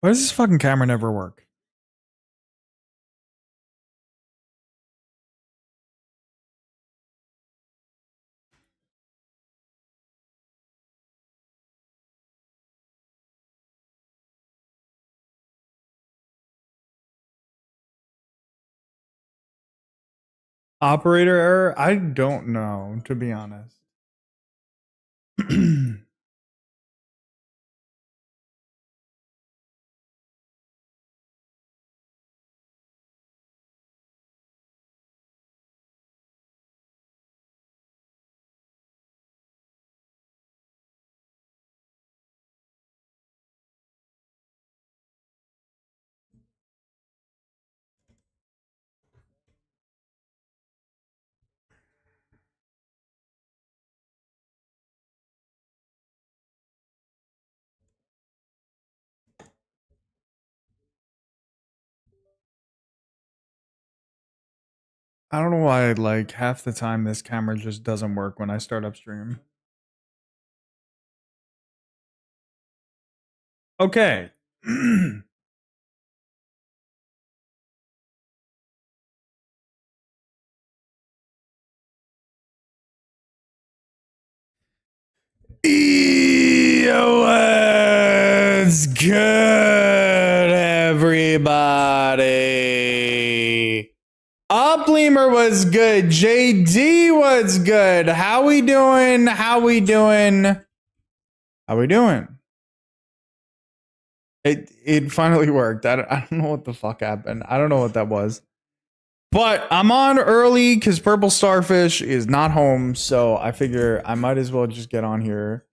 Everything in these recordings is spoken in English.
Why does this fucking camera never work? Operator error? I don't know, to be honest. I don't know why, like, half the time this camera just doesn't work when I start up stream. Okay. What's good, everybody? Upleamer was good. JD was good. How we doing? How we doing? How we doing? It finally worked. I don't know what the fuck happened. I don't know what that was. But I'm on early because Purple Starfish is not home, so I figure I might as well just get on here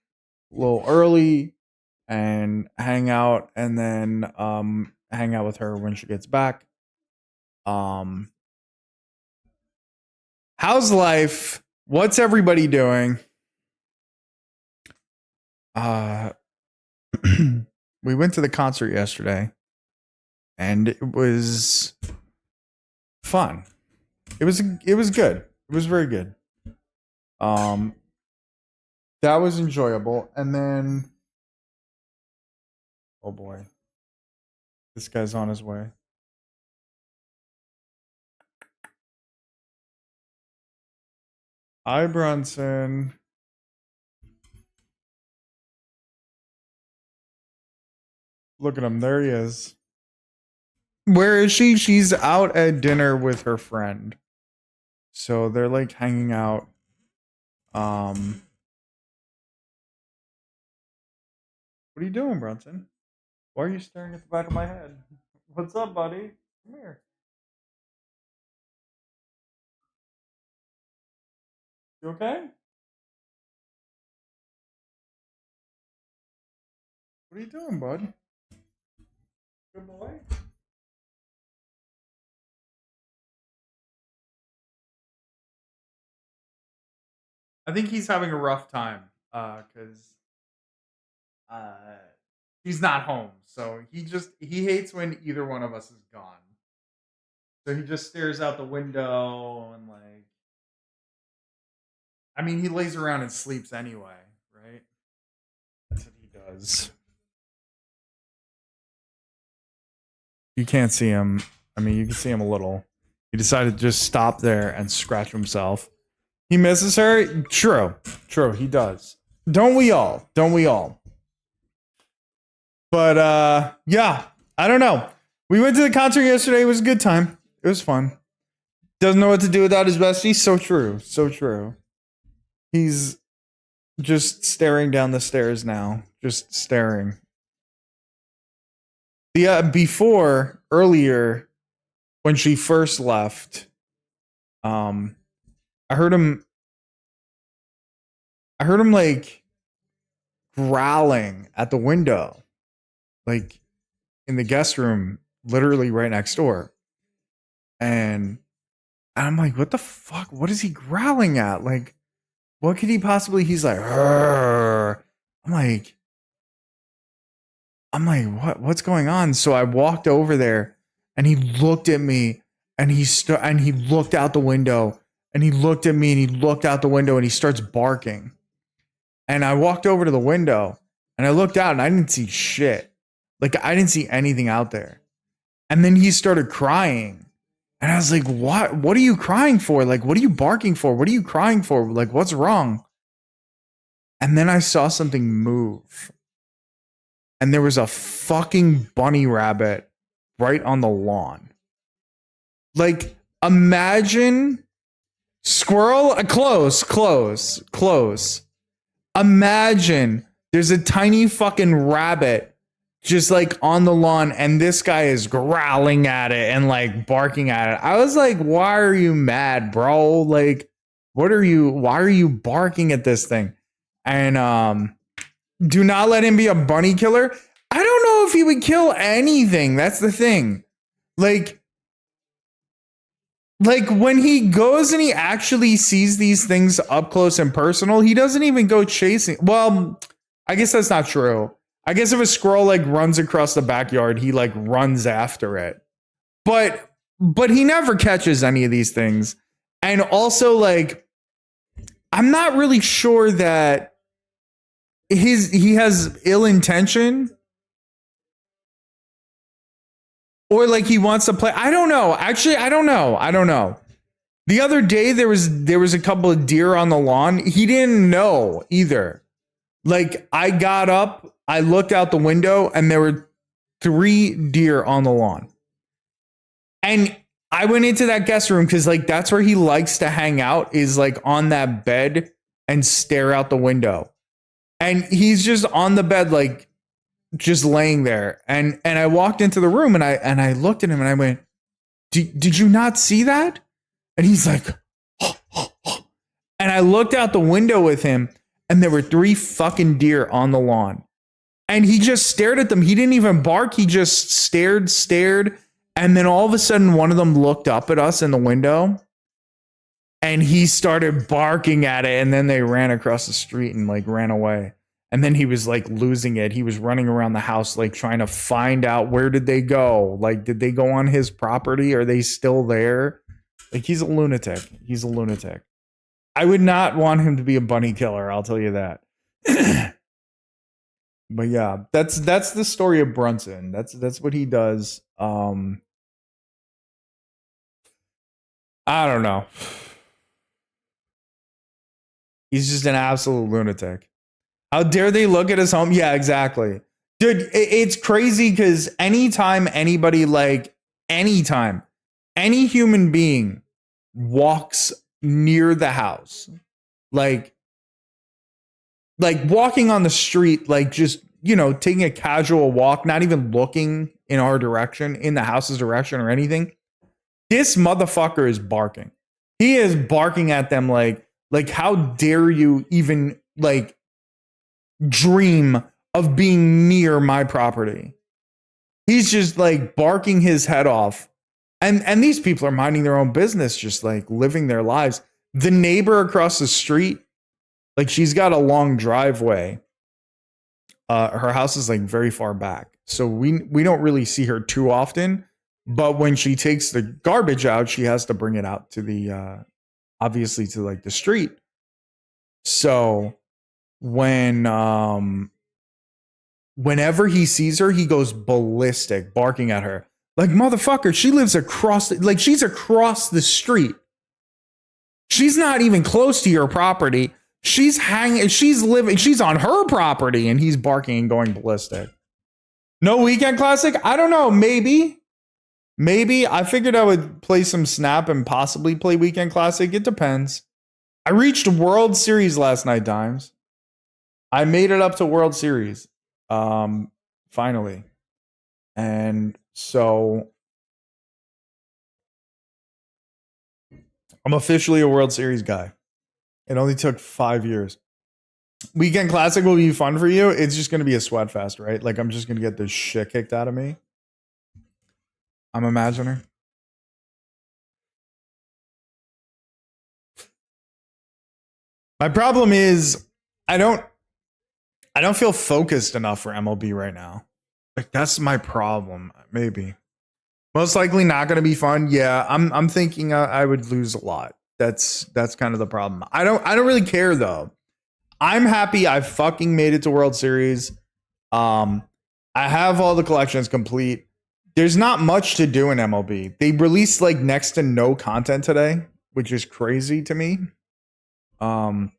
a little early and hang out, and then hang out with her when she gets back. How's life? What's everybody doing? We went to the concert yesterday, and it was fun. It was good. It was very good. That was enjoyable. And then, oh boy, this guy's on his way. Hi, Brunson. Look at him. There he is. Where is she? She's out at dinner with her friend. So they're like hanging out. What are you doing, Brunson? Why are you staring at the back of my head? What's up, buddy? Come here. You okay? What are you doing, bud? Good boy. I think he's having a rough time because he's not home. So he hates when either one of us is gone. So he just stares out the window and like, I mean, he lays around and sleeps anyway, right? That's what he does. You can't see him. I mean, you can see him a little. He decided to just stop there and scratch himself. He misses her? True. True, he does. Don't we all? Don't we all? But yeah, I don't know. We went to the concert yesterday. It was a good time. It was fun. Doesn't know what to do without his bestie. So true. So true. He's just staring down the stairs now. Just staring. Yeah, before, earlier, when she first left, I heard him like growling at the window, like in the guest room, literally right next door. And I'm like, what the fuck? What is he growling at? Like, what could he possibly? He's like, "Arr." I'm like, what's going on? So I walked over there, and he looked at me, and he looked out the window, and he looked at me, and he looked out the window, and he starts barking. And I walked over to the window, and I looked out, and I didn't see shit. Like I didn't see anything out there. And then he started crying. And I was like, what? What are you crying for? Like, what are you barking for? What are you crying for? Like, what's wrong? And then I saw something move. And there was a fucking bunny rabbit right on the lawn. Like, imagine squirrel, close. Imagine there's a tiny fucking rabbit just like on the lawn and this guy is growling at it and like barking at it. I was like, why are you mad, bro? Like, why are you barking at this thing? And do not let him be a bunny killer. I don't know if he would kill anything. That's the thing. Like when he goes and he actually sees these things up close and personal, he doesn't even go chasing. Well, I guess that's not true. I guess if a squirrel like runs across the backyard, he like runs after it. But he never catches any of these things. And also like I'm not really sure that he has ill intention or like he wants to play. I don't know. Actually, I don't know. The other day there was a couple of deer on the lawn. He didn't know either. Like I got up, I looked out the window and there were 3 deer on the lawn. And I went into that guest room because like that's where he likes to hang out, is like on that bed and stare out the window. And he's just on the bed, like just laying there. And I walked into the room and I looked at him and I went, did you not see that? And he's like, and I looked out the window with him and there were 3 fucking deer on the lawn. And he just stared at them. He didn't even bark. He just stared. And then all of a sudden, one of them looked up at us in the window and he started barking at it. And then they ran across the street and like ran away. And then he was like losing it. He was running around the house, like trying to find out where did they go? Like, did they go on his property? Are they still there? Like, he's a lunatic. I would not want him to be a bunny killer. I'll tell you that. But yeah, that's the story of Brunson. That's what he does. I don't know. He's just an absolute lunatic. How dare they look at his home? Yeah, exactly. Dude, it's crazy because anytime any human being walks near the house, like walking on the street, like just, you know, taking a casual walk, not even looking in our direction, in the house's direction or anything, this motherfucker is barking. He is barking at them like how dare you even like dream of being near my property. He's just like barking his head off. And these people are minding their own business, just like living their lives. The neighbor across the street, like she's got a long driveway. Her house is like very far back. So we don't really see her too often. But when she takes the garbage out, she has to bring it out to the obviously to like the street. So whenever he sees her, he goes ballistic, barking at her. Like, motherfucker, she lives she's across the street. She's not even close to your property. She's on her property, and he's barking and going ballistic. No Weekend Classic? I don't know, maybe. I figured I would play some Snap and possibly play Weekend Classic. It depends. I reached World Series last night, Dimes. I made it up to World Series. Finally. And so I'm officially a World Series guy. It only took 5 years. Weekend Classic will be fun for you. It's just going to be a sweat fest, right? Like, I'm just going to get the shit kicked out of me. I'm imagining. My problem is I don't feel focused enough for MLB right now. Like, that's my problem. Maybe. Most likely not going to be fun. Yeah, I'm thinking I would lose a lot. That's kind of the problem. I don't really care though. I'm happy I fucking made it to World Series. I have all the collections complete. There's not much to do in MLB. They released like next to no content today, which is crazy to me. Um,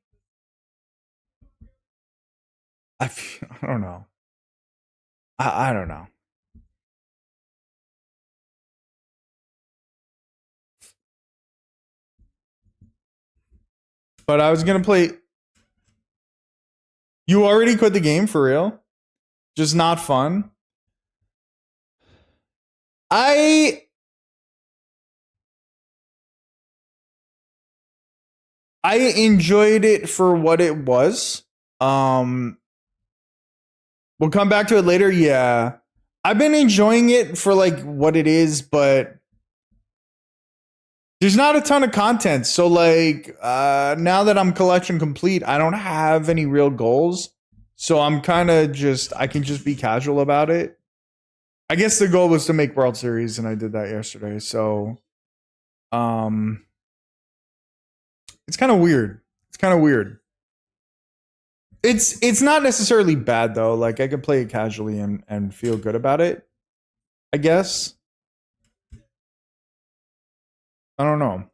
I don't know. I don't know. But I was gonna play. You already quit the game for real? Just not fun. I enjoyed it for what it was. We'll come back to it later. Yeah. I've been enjoying it for like what it is, but there's not a ton of content. So like now that I'm collection complete, I don't have any real goals. So I'm kind of just I can just be casual about it. I guess the goal was to make World Series and I did that yesterday. So it's kind of weird. It's kind of weird. It's not necessarily bad though. Like I could play it casually and feel good about it. I guess. I don't know.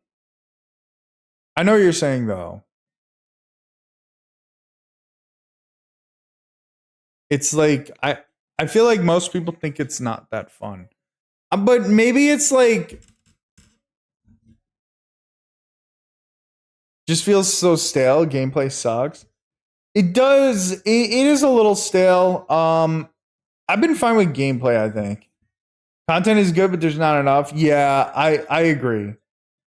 I know what you're saying though. It's like I feel like most people think it's not that fun. But maybe it's like just feels so stale. Gameplay sucks. It does. It is a little stale. I've been fine with gameplay. I think content is good, but there's not enough. Yeah, I agree.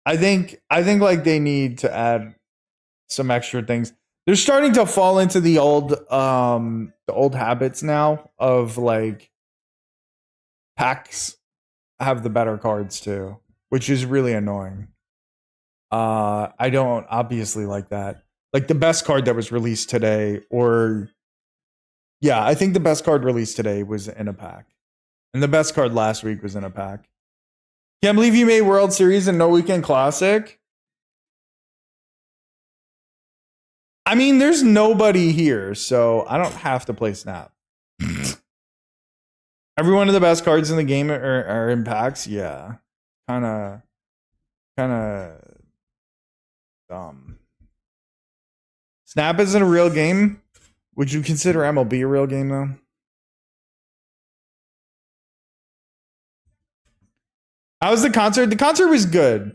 I think like they need to add some extra things. They're starting to fall into the old habits now of like packs have the better cards too, which is really annoying. I don't obviously like that. Like the best card that was released today, or yeah, I think the best card released today was in a pack. And the best card last week was in a pack. Can't believe you made World Series and no Weekend Classic. I mean, there's nobody here, so I don't have to play Snap. Every one of the best cards in the game are in packs. Yeah, kind of dumb. Snap isn't a real game. Would you consider MLB a real game though? How was the concert? The concert was good.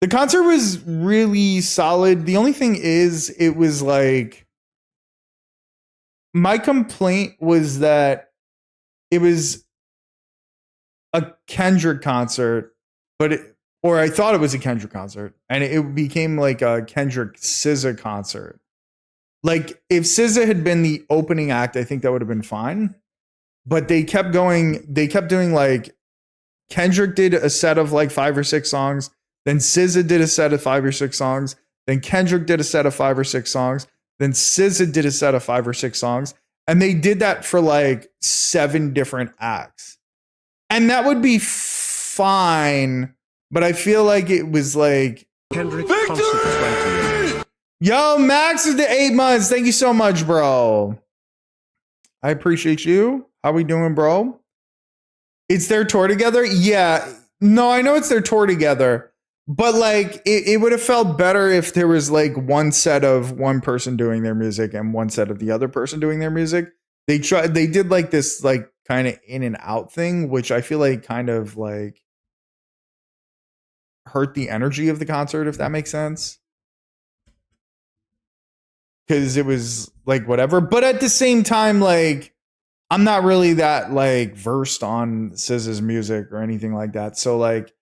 The concert was really solid. The only thing is, it was like my complaint was that it was a Kendrick concert, but or I thought it was a Kendrick concert, and it became like a Kendrick SZA concert. Like if SZA had been the opening act, I think that would have been fine. But they kept going. They kept doing like Kendrick did a set of like 5 or 6 songs. Then SZA did a set of 5 or 6 songs. Then Kendrick did a set of 5 or 6 songs. Then SZA did a set of 5 or 6 songs. And they did that for like 7 different acts. And that would be fine. But I feel like it was like Kendrick concert. Yo, Max is the 8 months. Thank you so much, bro. I appreciate you. How we doing, bro? It's their tour together? Yeah. No, I know it's their tour together. But like it would have felt better if there was like one set of one person doing their music and one set of the other person doing their music. They did like this like kind of in and out thing, which I feel like kind of like hurt the energy of the concert, if that makes sense. Because it was like whatever. But at the same time, like I'm not really that like versed on SZA's music or anything like that. So like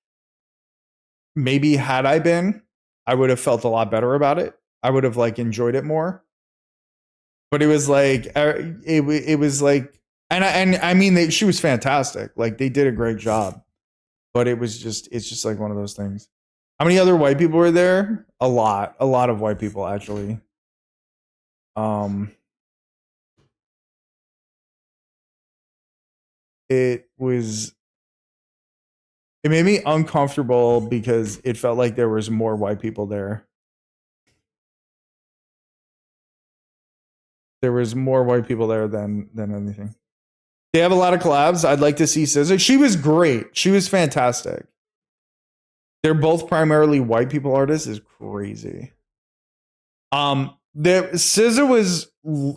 maybe had I been, I would have felt a lot better about it. I would have like enjoyed it more. But it was like it was like and I mean she was fantastic. Like they did a great job. But it's just like one of those things. How many other white people were there? A lot of white people actually. It made me uncomfortable because it felt like there was more white people there. There was more white people there than anything. They have a lot of collabs. I'd like to see SZA. She was great. She was fantastic. They're both primarily white people artists. Is crazy. The SZA was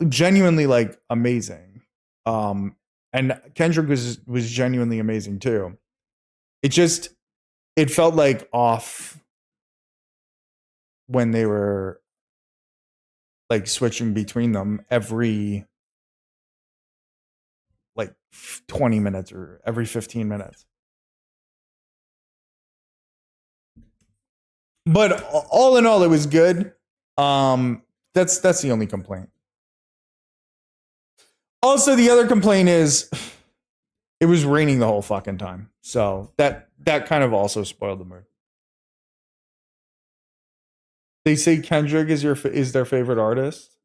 genuinely like amazing. And Kendrick was genuinely amazing too. It felt like off when they were like switching between them every like 20 minutes or every 15 minutes. But all in all, it was good. That's the only complaint. Also, the other complaint is it was raining the whole fucking time. So that kind of also spoiled the mood. They say Kendrick is their favorite artist.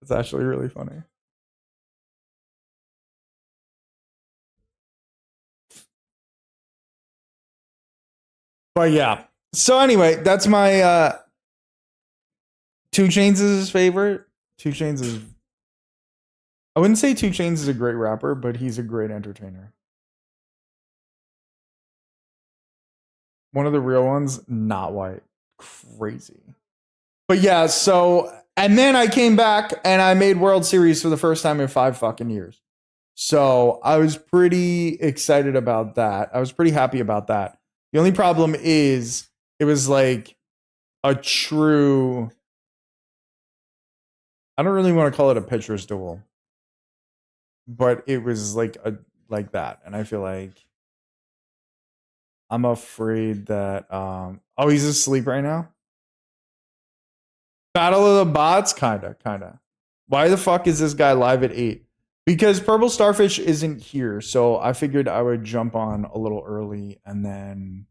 It's actually really funny. But yeah. So anyway, that's my 2 Chainz is his favorite. 2 Chainz is I wouldn't say 2 Chainz is a great rapper, but he's a great entertainer. One of the real ones, not white. Crazy. But yeah, so and then I came back and I made World Series for the first time in 5 fucking years. So I was pretty excited about that. I was pretty happy about that. The only problem is it was like a true I don't really want to call it a pitcher's duel. But it was like that. And I feel like I'm afraid that oh, he's asleep right now. Battle of the Bots, kinda. Why the fuck is this guy live at 8? Because Purple Starfish isn't here, so I figured I would jump on a little early and then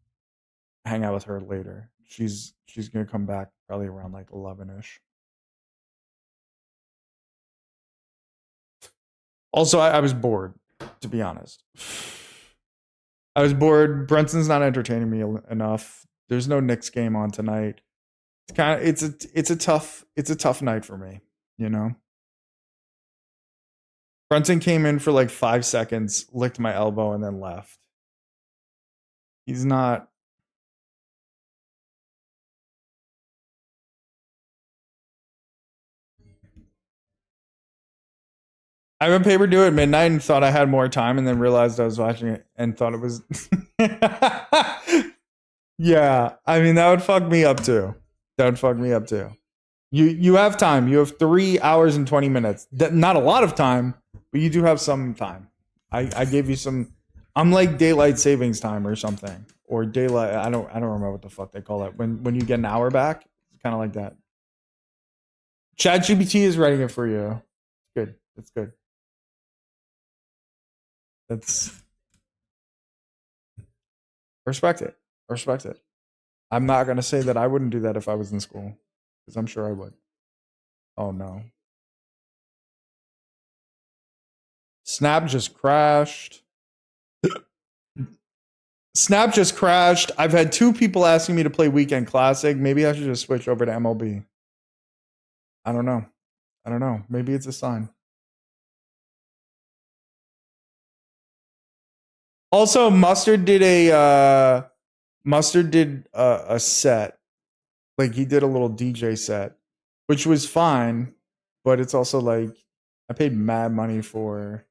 hang out with her later. She's gonna come back probably around like 11ish. Also, I was bored, to be honest. I was bored. Brunson's not entertaining me enough. There's no Knicks game on tonight. It's a tough night for me, you know. Brunson came in for like 5 seconds, licked my elbow, and then left. He's not. I have a paper due at midnight and thought I had more time, and then realized I was watching it and thought it was. Yeah, I mean that would fuck me up too. That would fuck me up too. You have time. You have 3 hours and 20 minutes. Not a lot of time, but you do have some time. I gave you some. I'm like daylight savings time or something, or daylight. I don't remember what the fuck they call it when you get an hour back. It's kind of like that. ChatGPT is writing it for you. Good. That's good. That's respect it. Respect it. I'm not gonna say that I wouldn't do that if I was in school, because I'm sure I would. Oh no. Snap just crashed. Snap just crashed. I've had 2 people asking me to play Weekend Classic. Maybe I should just switch over to MLB. I don't know. Maybe it's a sign. Also, Mustard did a set. Like he did a little DJ set, which was fine, but it's also like I paid mad money for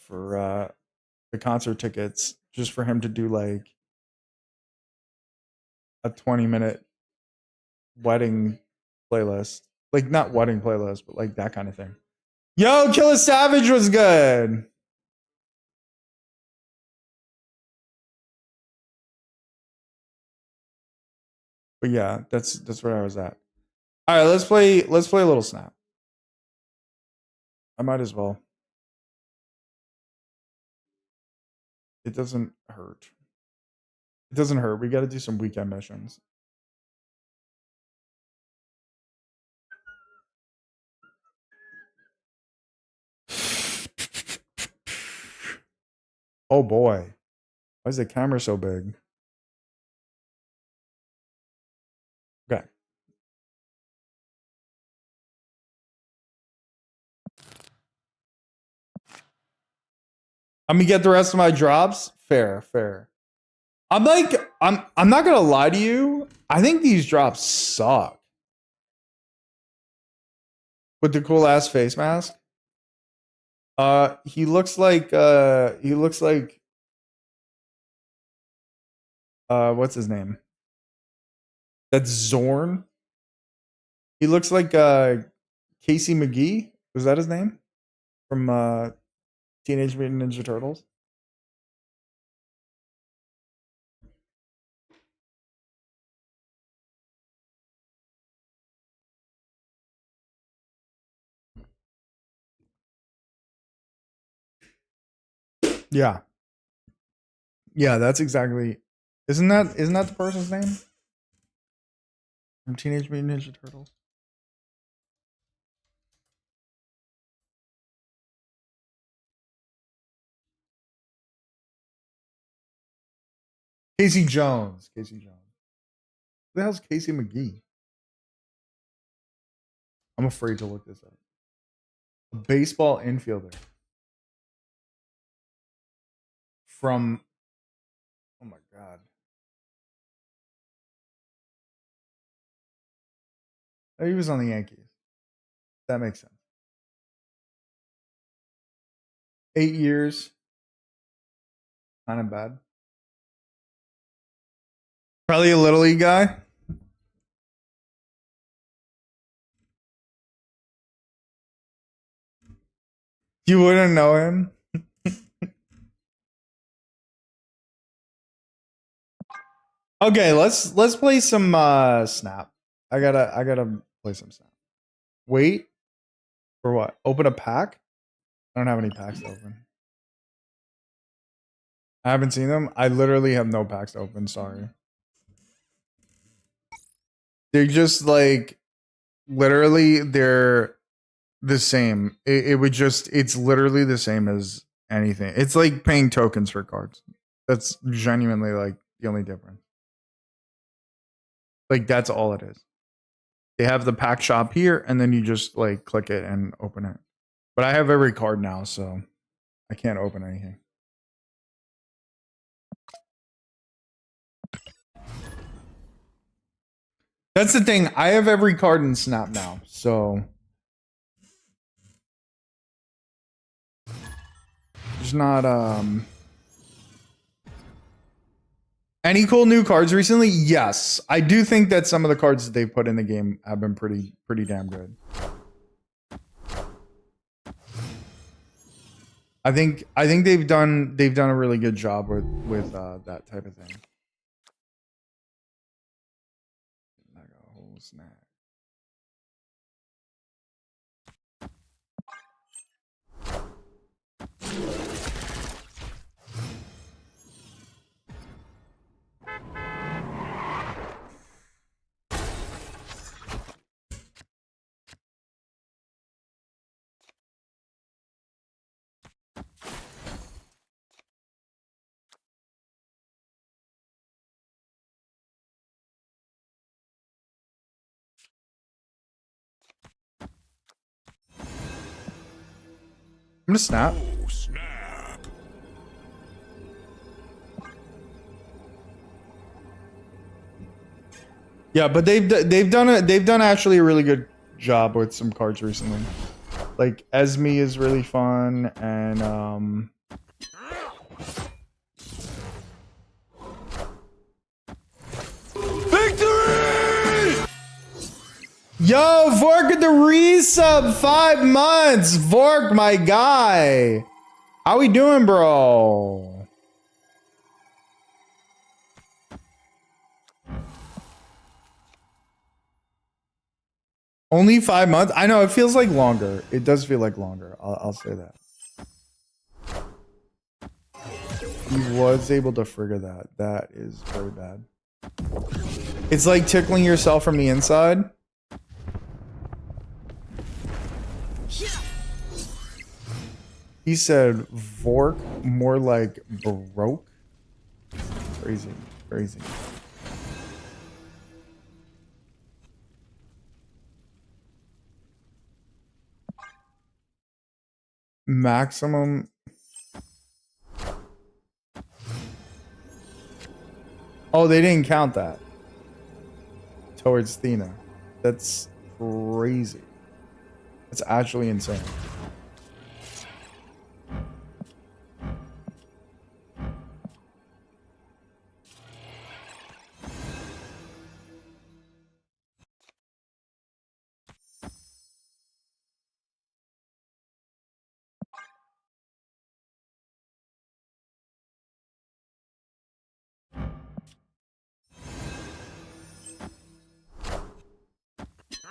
the concert tickets just for him to do like a 20-minute wedding playlist. Like not wedding playlist, but like that kind of thing. Yo, Killer Savage was good. But yeah, that's where I was at. All right, let's play a little Snap. I might as well. It doesn't hurt. It doesn't hurt. We got to do some weekend missions. Oh boy. Why is the camera so big? Okay. I'm gonna get the rest of my drops. Fair, fair. I'm not gonna lie to you. I think these drops suck. With the cool ass face mask. He looks like what's his name? That's Zorn. He looks like Casey McGee. Was that his name? From Teenage Mutant Ninja Turtles. Yeah. Yeah, that's exactly. Isn't that the person's name? From Teenage Mutant Ninja Turtles. Casey Jones. Casey Jones. Who the hell's Casey McGee? I'm afraid to look this up. A baseball infielder. From, oh my god. Oh, he was on the Yankees. That makes sense. 8 years. Kind of bad. Probably a little league guy. You wouldn't know him. Okay, let's play some Snap. I gotta play some Snap. Wait for what? Open a pack? I don't have any packs to open. I haven't seen them. I literally have no packs to open. Sorry. They're just like literally they're the same. It would just it's literally the same as anything. It's like paying tokens for cards. That's genuinely like the only difference. Like that's all it is. They have the pack shop here, and then you just like click it and open it. But I have every card now, so I can't open anything. That's the thing. I have every card in Snap now, so there's not any cool new cards recently? Yes. I do think that some of the cards that they've put in the game have been pretty damn good. I think they've done a really good job with that type of thing. Like a whole snack. I'm gonna snap. Oh, snap. Yeah, but they've done actually a really good job with some cards recently. Like Esme is really fun, and Victory! yo, Vork with the resub 5 months. Vork, my guy, how we doing, bro? Only 5 months? I know, it feels like longer. It does feel like longer. I'll say that. He was able to figure that. That is very bad. It's like tickling yourself from the inside. He said Vork, more like Baroque. Crazy, crazy. Maximum. Oh, they didn't count that towards Thena. That's crazy. That's actually insane.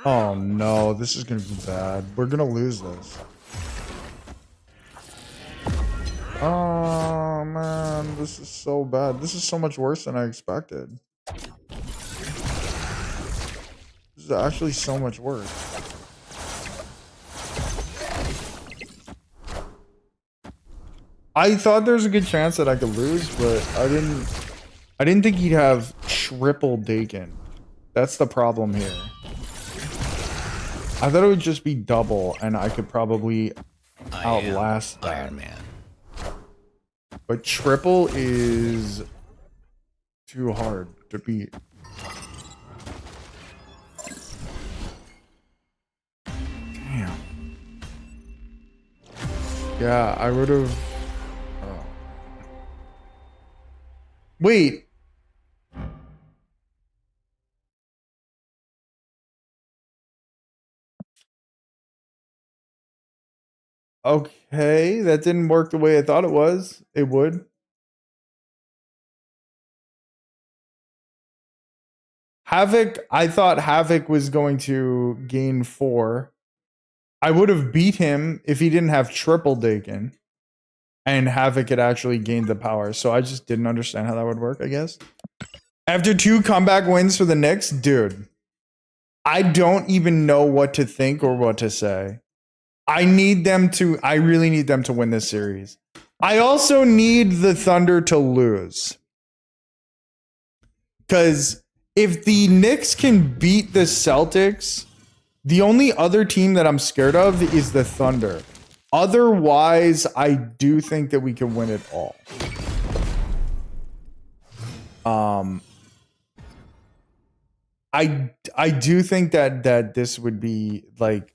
Oh no, this is gonna be bad. We're gonna lose this. Oh man, this is so bad. This is so much worse than I expected. This is actually so much worse. I thought there was a good chance that I could lose, but I didn't think he'd have triple Dakin. That's the problem here. I thought it would just be double and I could probably outlast that. Iron Man. But triple is too hard to beat. Damn. Yeah, I would have. Wait. Okay, that didn't work the way I thought it was. It would. Havoc, I thought Havoc was going to gain 4. I would have beat him if he didn't have triple Dakin. And Havoc had actually gained the power. So I just didn't understand how that would work, I guess. After 2 comeback wins for the Knicks, dude, I don't even know what to think or what to say. I really need them to win this series. I also need the Thunder to lose. Because if the Knicks can beat the Celtics, the only other team that I'm scared of is the Thunder. Otherwise, I do think that we can win it all. I do think that this would be like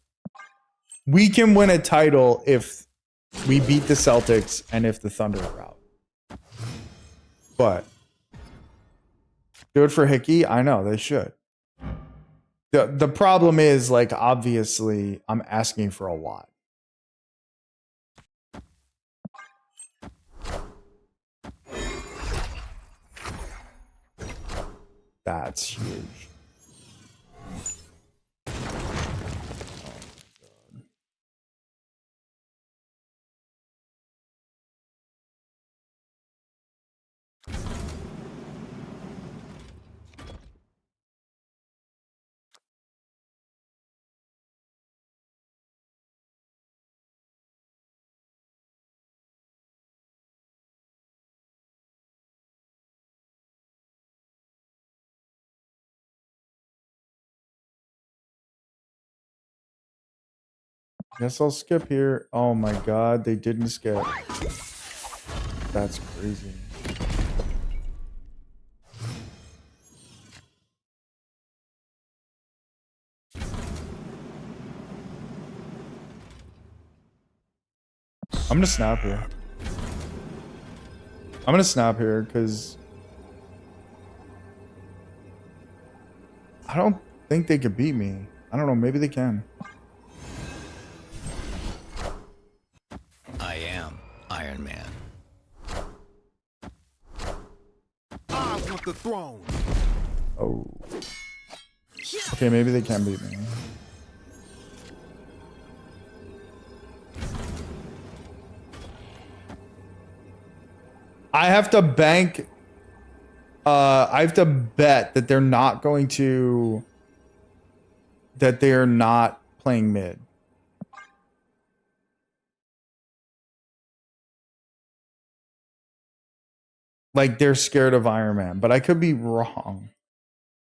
we can win a title if we beat the Celtics and if the Thunder are out. But do it for Hickey? I know they should. The problem is, like, obviously I'm asking for a lot. That's huge. Guess I'll skip here. Oh my god, they didn't skip. That's crazy. I'm gonna snap here. I'm gonna snap here because I don't think they could beat me. I don't know, maybe they can. I am Iron Man. I want the throne. Oh. Okay, maybe they can beat me. I have to bank. I have to bet that they're not going to. That they are not playing mid. Like they're scared of Iron Man, but I could be wrong.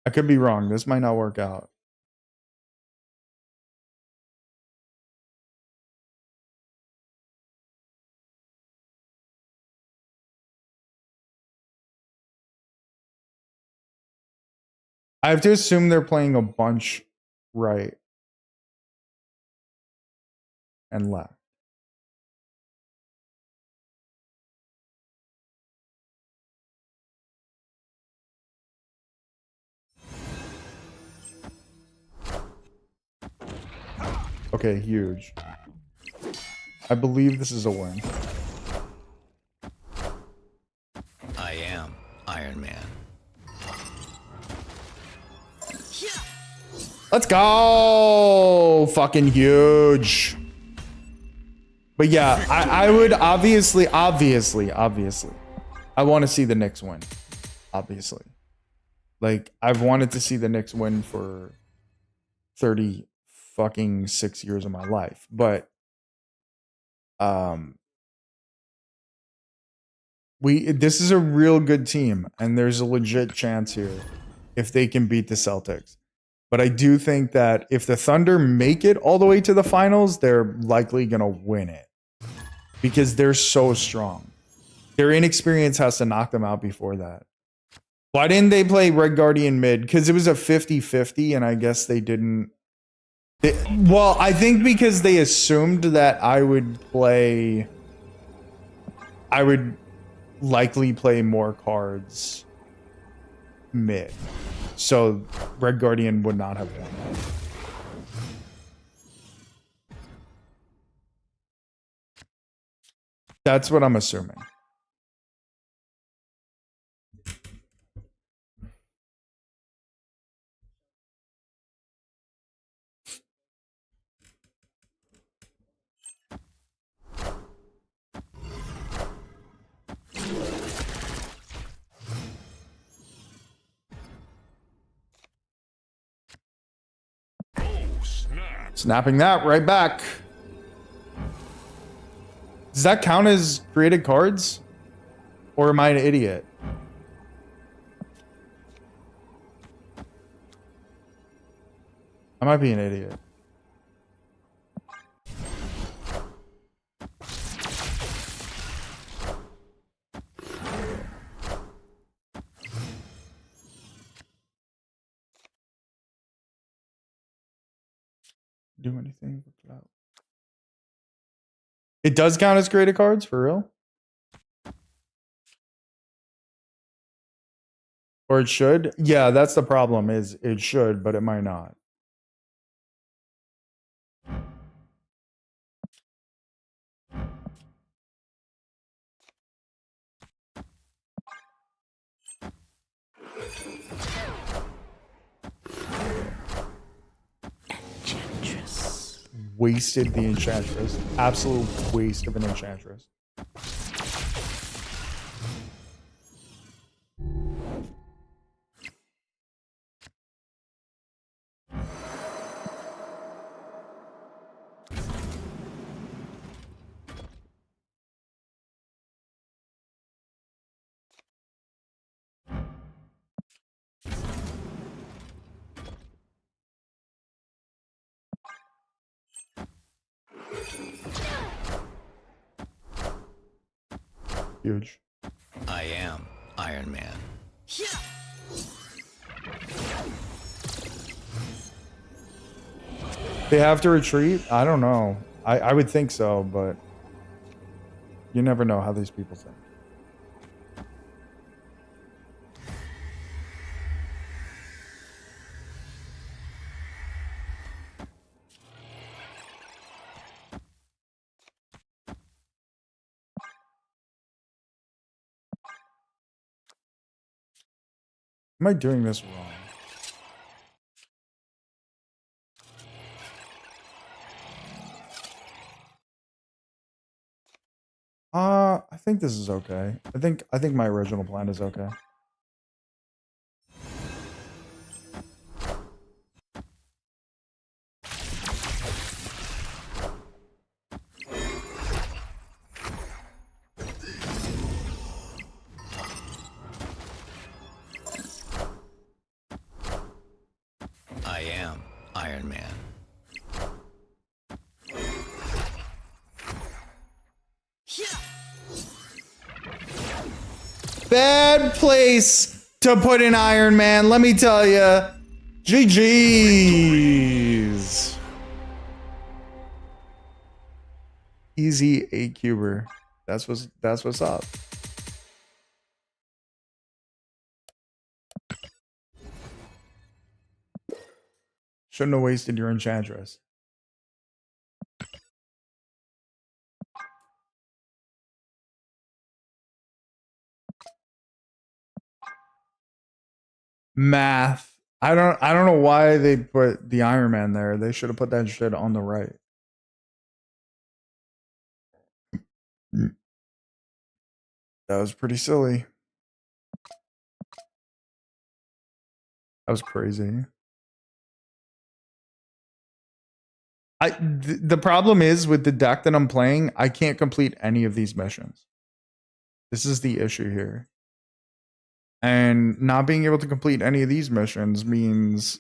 I could be wrong. This might not work out. I have to assume they're playing a bunch right and left. Okay, huge. I believe this is a win. I am Iron Man. Let's go! Fucking huge. But yeah, I would obviously, I want to see the Knicks win. Obviously. Like, I've wanted to see the Knicks win for 30 fucking 6 years of my life. But this is a real good team, and there's a legit chance here if they can beat the Celtics. But I do think that if the Thunder make it all the way to the finals, they're likely going to win it because they're so strong. Their inexperience has to knock them out before that. Why didn't they play Red Guardian mid? Because it was a 50-50, and I guess they didn't. Well, I think because they assumed that I would likely play more cards mid. So Red Guardian would not have won that. That's what I'm assuming. Snapping that right back. Does that count as created cards? Or am I an idiot? I might be an idiot. Do anything for clout. It does count as created cards for real? Or it should? Yeah, that's the problem, is it should, but it might not. Wasted the Enchantress. Absolute waste of an Enchantress. Huge. I am Iron Man. They have to retreat? I don't know. I would think so, but you never know how these people think. Am I doing this wrong? I think this is okay. I think my original plan is okay. I am Iron Man. Bad place. to put in Iron Man. Let me tell you, GG's. Easy 8-cuber. That's what's up. Shouldn't have wasted your enchantress. Math. I don't know why they put the Iron Man there. They should have put that shit on the right. That was pretty silly. That was crazy. The problem is with the deck that I'm playing, I can't complete any of these missions. This is the issue here. And not being able to complete any of these missions means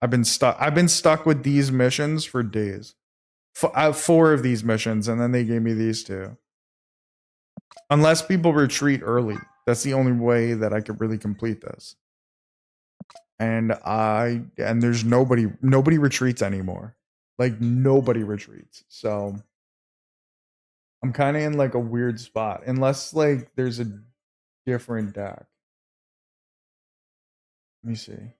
I've been stuck with these missions for days. 4 of these missions, and then they gave me these 2. Unless people retreat early. That's the only way that I could really complete this. And there's nobody retreats anymore. Like nobody retreats. So I'm kind of in like a weird spot. Unless like there's a different deck. Let me see.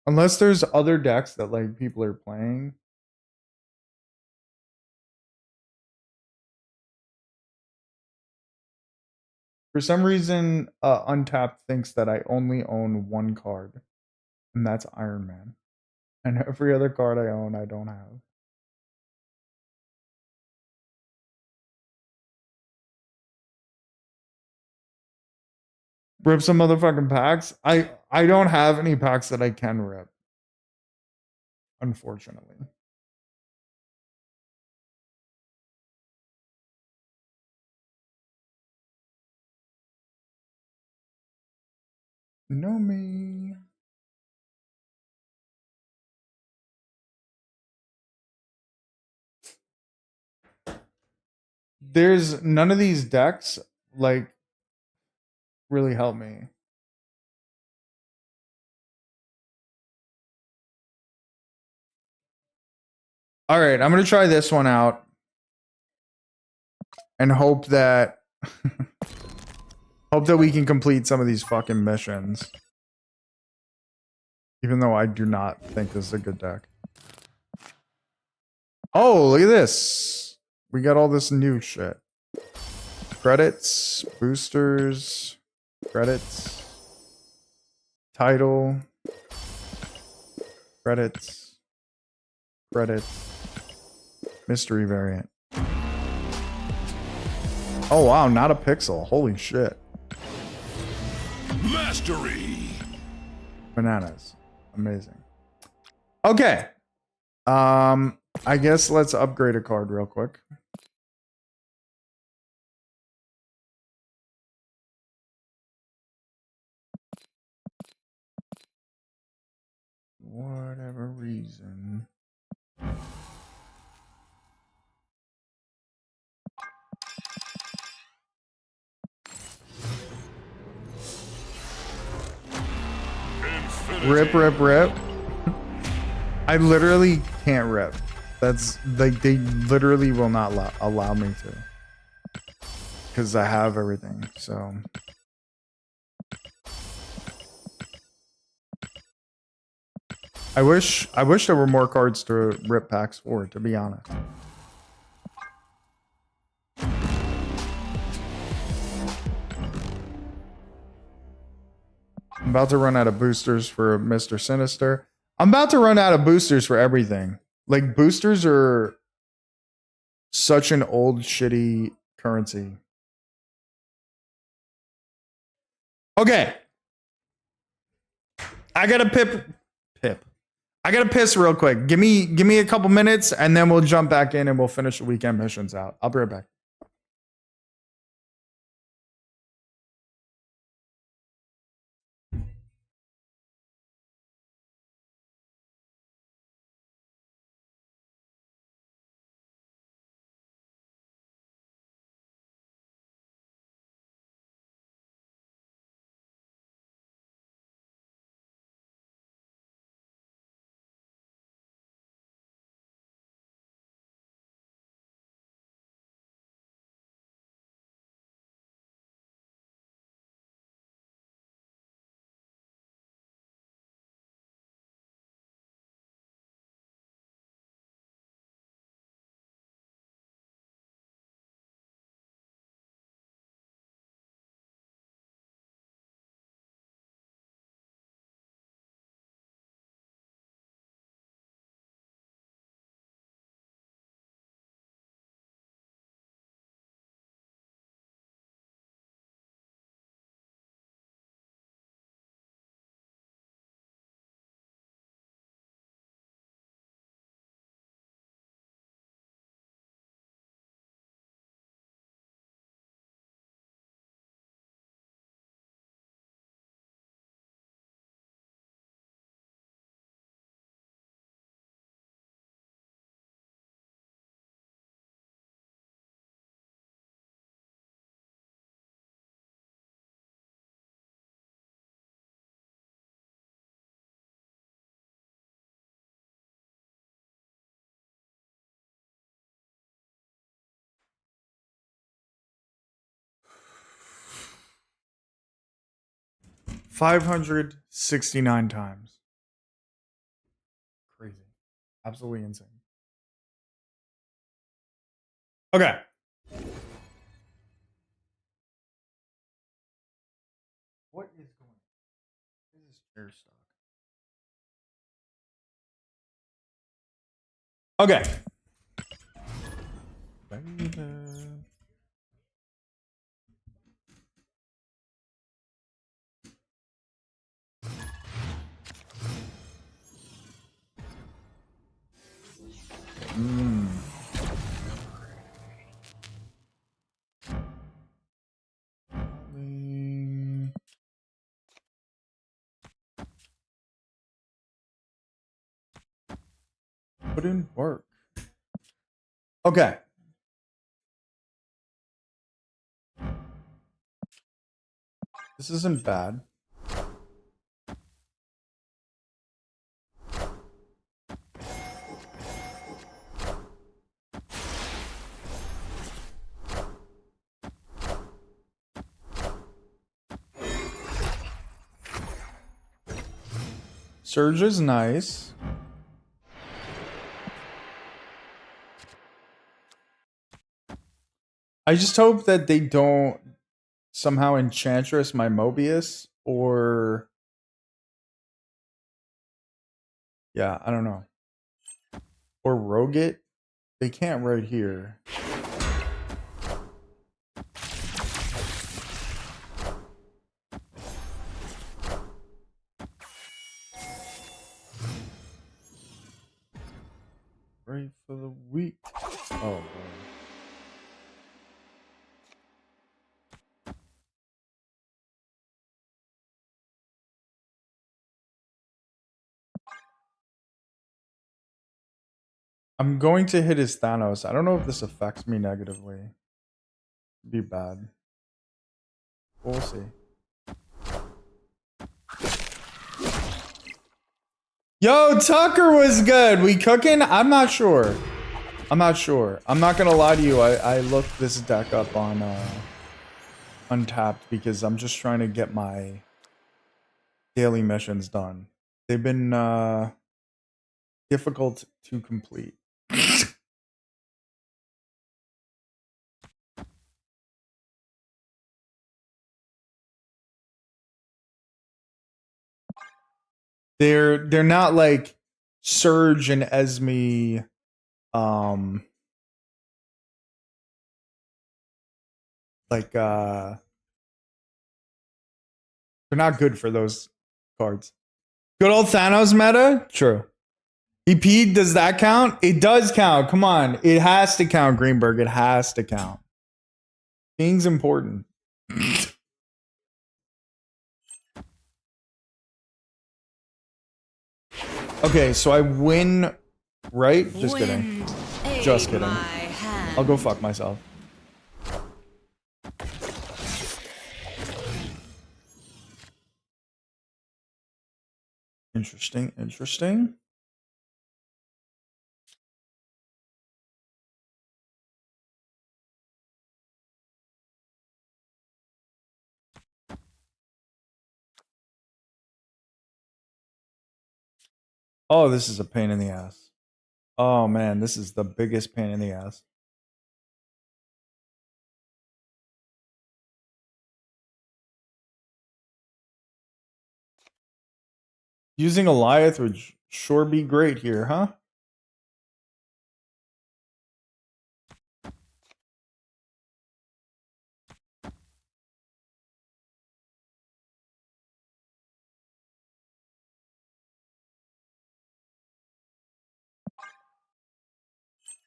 Unless there's other decks that like people are playing. For some reason, Untapped thinks that I only own 1 card, and that's Iron Man. And every other card I own, I don't have. Rip some motherfucking packs. I don't have any packs that I can rip. Unfortunately. Know me. There's none of these decks like really help me. All right, I'm going to try this one out and hope that we can complete some of these fucking missions. Even though I do not think this is a good deck. Oh, look at this. We got all this new shit. Credits, boosters, credits, title, credits, mystery variant. Oh wow, not a pixel. Holy shit. Mastery. Bananas. Amazing. Okay. I guess let's upgrade a card real quick. Whatever reason. Rip. I literally can't rip. That's like they literally will not allow me to. Because I have everything, so. I wish there were more cards to rip packs for, to be honest. I'm about to run out of boosters for Mr. Sinister. I'm about to run out of boosters for everything. Like boosters are such an old shitty currency. Okay. I gotta pip. I gotta piss real quick. Give me a couple minutes and then we'll jump back in and we'll finish the weekend missions out. I'll be right back. $569 times. Crazy. Absolutely insane. Okay. What is going on? This is chair stock. Okay. Put in work. Okay. This isn't bad. Surge is nice. I just hope that they don't somehow Enchantress my Mobius or... Yeah, I don't know. Or Rogue it. They can't right here. Right for the week. Oh, boy. I'm going to hit his Thanos. I don't know if this affects me negatively. Be bad. We'll see. Yo, Tucker was good. We cooking? I'm not sure. I'm not sure. I'm not gonna lie to you. I looked this deck up on Untapped because I'm just trying to get my daily missions done. They've been difficult to complete. They're not like Surge and Esme like they're not good for those cards. Good old Thanos meta? True. EP, does that count? It does count. Come on. It has to count, Greenberg. It has to count. Being's important. Okay, so I win, right? Just kidding. Just kidding. I'll go fuck myself. Interesting, interesting. Oh, this is a pain in the ass. Oh man, this is the biggest pain in the ass. Using Goliath would sure be great here, huh?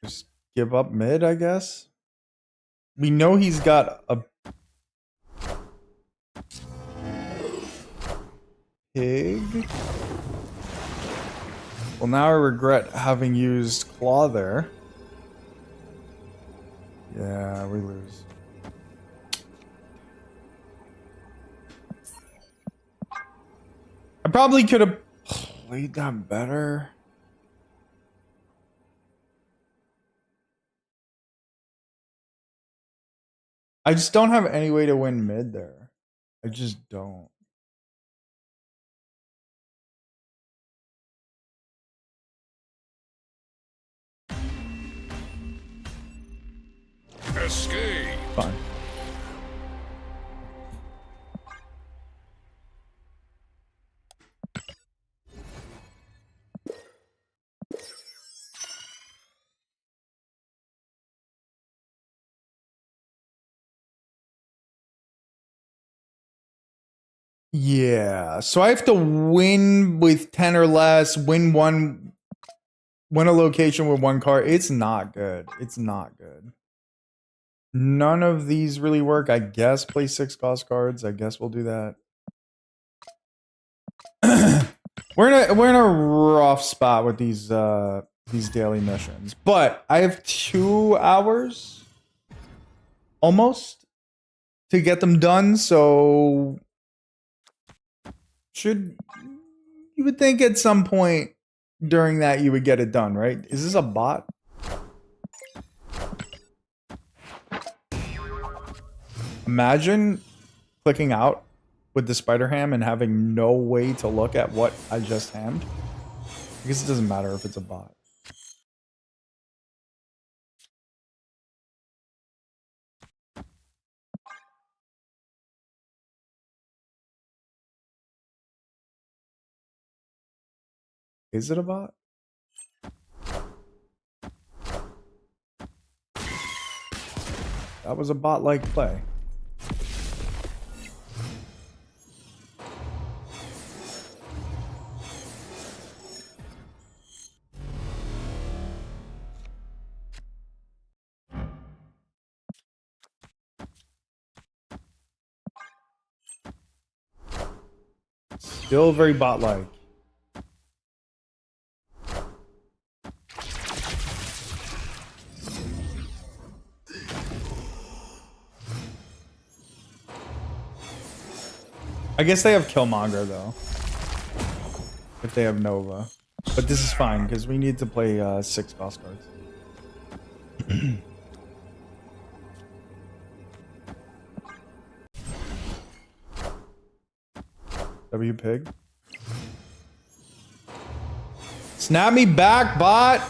Just give up mid, I guess. We know he's got a pig. Well, now I regret having used Claw there. Yeah, we lose. I probably could have played that better. I just don't have any way to win mid there. I just don't. Escape. Fine. Yeah, so I have to win with 10 or less, win a location with one card. It's not good. It's not good. None of these really work. I guess play 6 cost cards. I guess we'll do that. we're in a rough spot with these daily missions. But I have 2 hours almost to get them done, so you would think at some point during that you would get it done, right? Is this a bot? Imagine clicking out with the spider ham and having no way to look at what I just hammed. I guess it doesn't matter if it's a bot. Is it a bot? That was a bot-like play. Still very bot-like. I guess they have Killmonger though. If they have Nova. But this is fine because we need to play 6 boss cards. W pig. Snap me back, bot.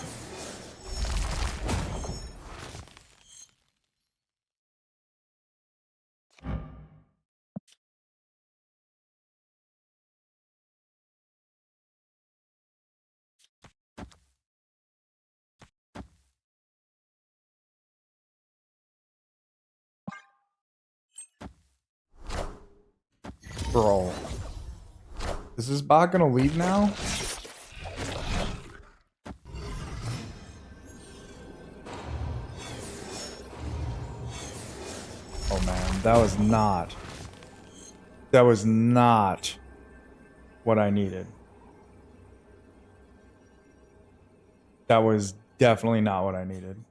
Bro. Is this bot gonna leave now? Oh man, that was not what I needed. That was definitely not what I needed.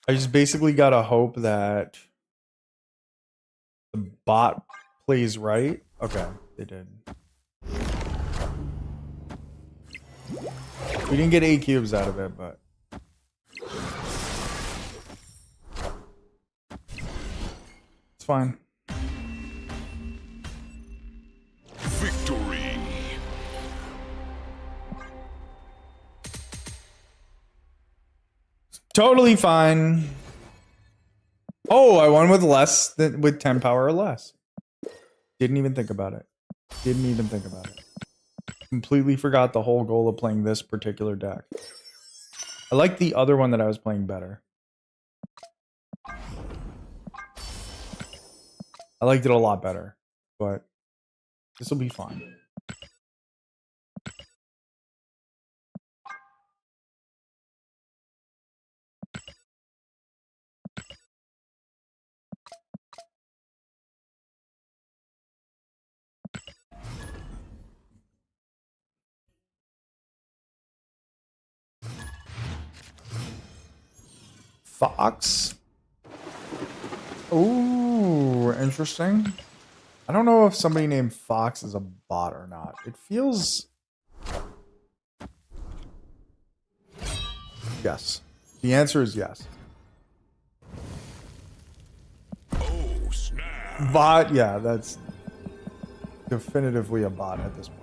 I just basically gotta hope that the bot plays right. Okay, they did. We didn't get 8 cubes out of it, but it's fine. Victory. Totally fine. Oh, I won with less than with 10 power or less. Didn't even think about it. Didn't even think about it. Completely forgot the whole goal of playing this particular deck. I like the other one that I was playing better. I liked it a lot better, but this will be fine. Fox. Ooh, interesting. I don't know if somebody named Fox is a bot or not. It feels... Yes. The answer is yes. Oh, snap. Bot, yeah, that's definitively a bot at this point.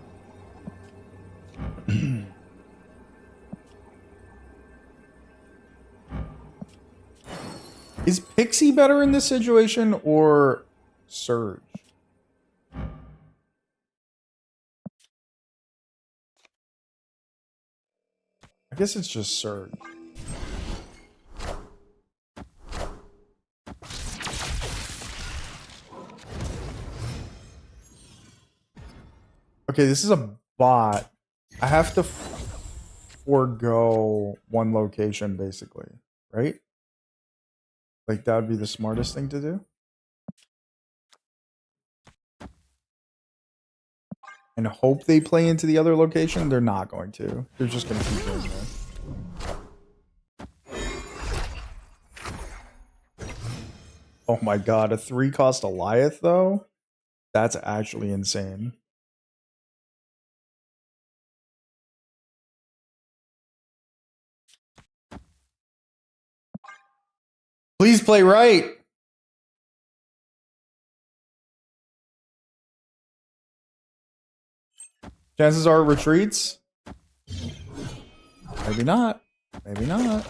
Is Pixie better in this situation or Surge? I guess it's just Surge. Okay, this is a bot. I have to forego one location, basically, right? Like, that would be the smartest thing to do. And hope they play into the other location. They're not going to. They're just going to keep doing this. Oh my god, a 3-cost Goliath, though? That's actually insane. Please play right. Chances are it retreats. Maybe not. Maybe not.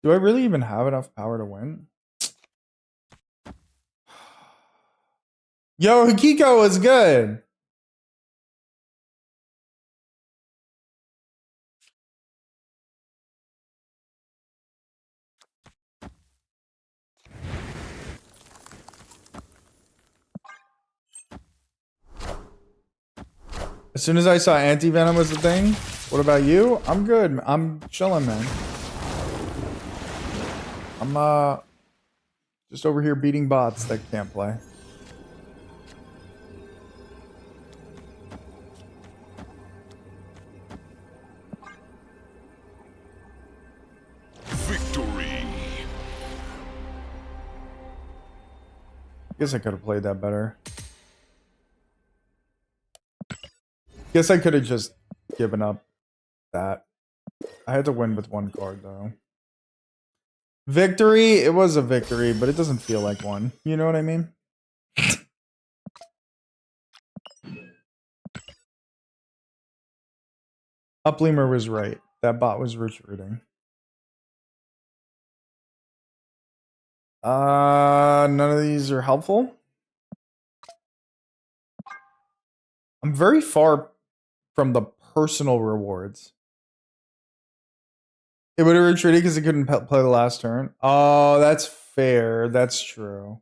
Do I really even have enough power to win? Yo, Hikiko is good. As soon as I saw anti-venom was the thing, what about you? I'm good. I'm chilling, man. I'm just over here beating bots that can't play. Victory. Guess I could have played that better. Guess I could have just given up that. I had to win with one card, though. Victory, it was a victory, but it doesn't feel like one. You know what I mean? Upleamer was right. That bot was retreating. None of these are helpful. I'm very far from the personal rewards. It would have retreated because it couldn't play the last turn. Oh, that's fair. That's true.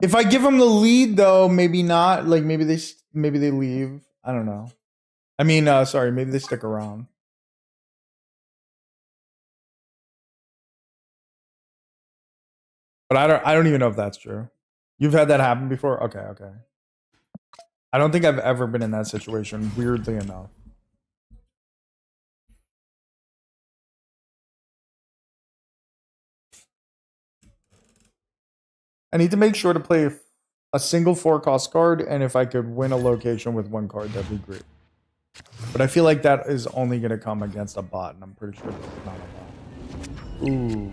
If I give them the lead, though, maybe not. Like maybe they leave. I don't know. I mean, sorry, maybe they stick around. But I don't even know if that's true. You've had that happen before? Okay, okay. I don't think I've ever been in that situation, weirdly enough. I need to make sure to play a single 4-cost card, and if I could win a location with 1 card, that'd be great. But I feel like that is only going to come against a bot, and I'm pretty sure that's not a bot. Ooh.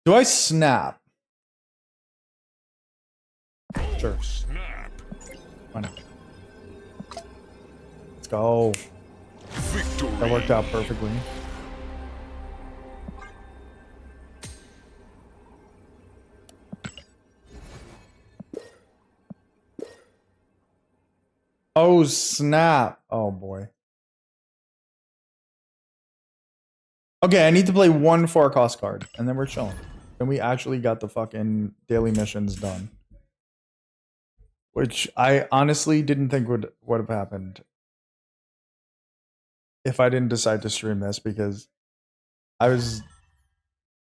Do I snap? Sure. Snap. Why not? Let's go. Victory. That worked out perfectly. Oh, snap. Oh, boy. Okay, I need to play 1 4-cost card, and then we're chilling. And we actually got the fucking daily missions done. Which I honestly didn't think would have happened if I didn't decide to stream this, because I was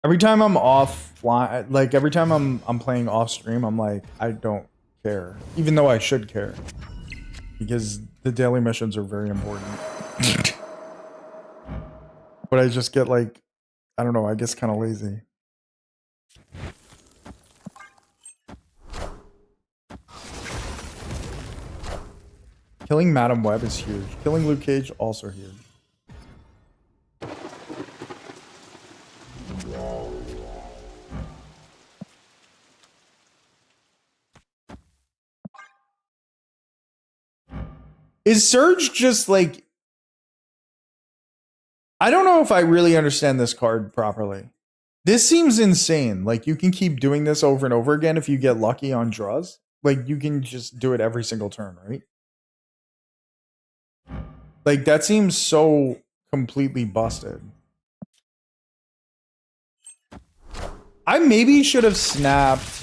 every time I'm offline, like every time I'm playing off stream, I'm like, I don't care, even though I should care, because the daily missions are very important. But I just get like, I don't know, I guess kind of lazy. Killing Madam Web is huge. Killing Luke Cage also huge. Is Surge just like... I don't know if I really understand this card properly. This seems insane. Like, you can keep doing this over and over again if you get lucky on draws. Like, you can just do it every single turn, right? Like, that seems so completely busted. I maybe should have snapped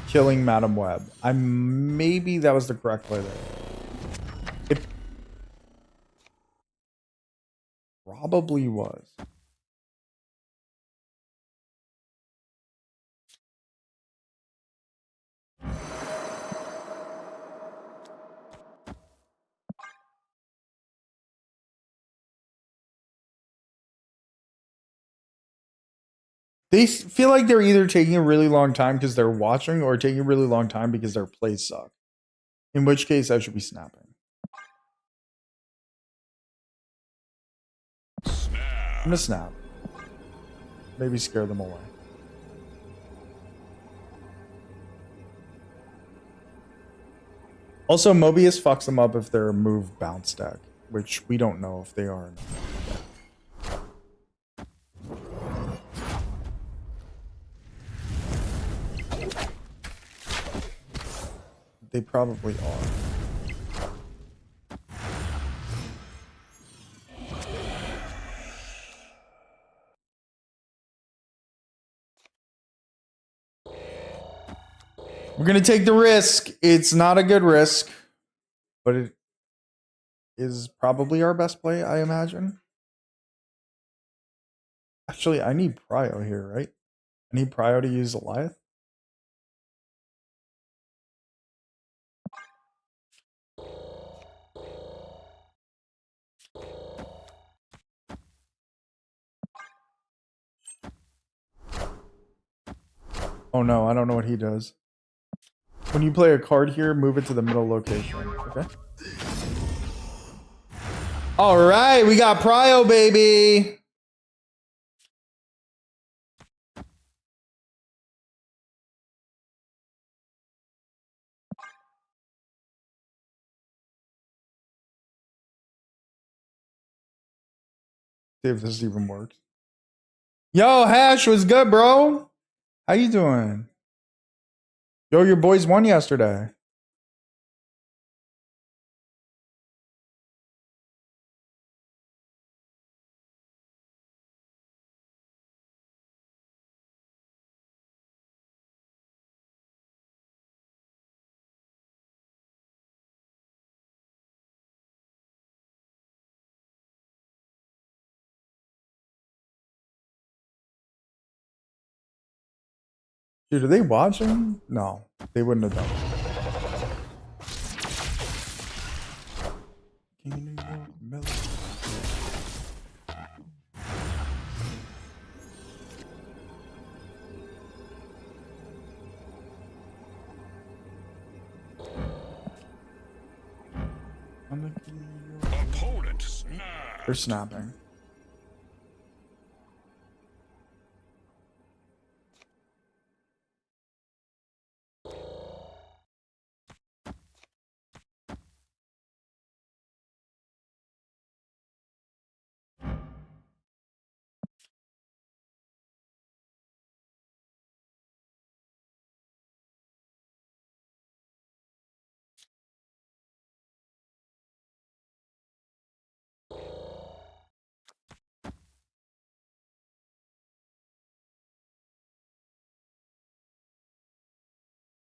killing Madam Web. Maybe that was the correct play there. It probably was. They feel like they're either taking a really long time because they're watching, or taking a really long time because their plays suck. In which case, I should be snapping. Snap. I'm gonna snap. Maybe scare them away. Also, Mobius fucks them up if they're a move bounce deck, which we don't know if they are or not. They probably are. We're gonna take the risk. It's not a good risk, but it is probably our best play, I imagine. Actually, I need Prio here, right? I need Prio to use Goliath. Oh no, I don't know what he does. When you play a card here, move it to the middle location. Okay. All right, we got Prio, baby. See if this even works. Yo, Hash was good, bro. How you doing? Yo, your boys won yesterday. Dude, are they watching? No, they wouldn't have done it. Opponent snap. They're snapping.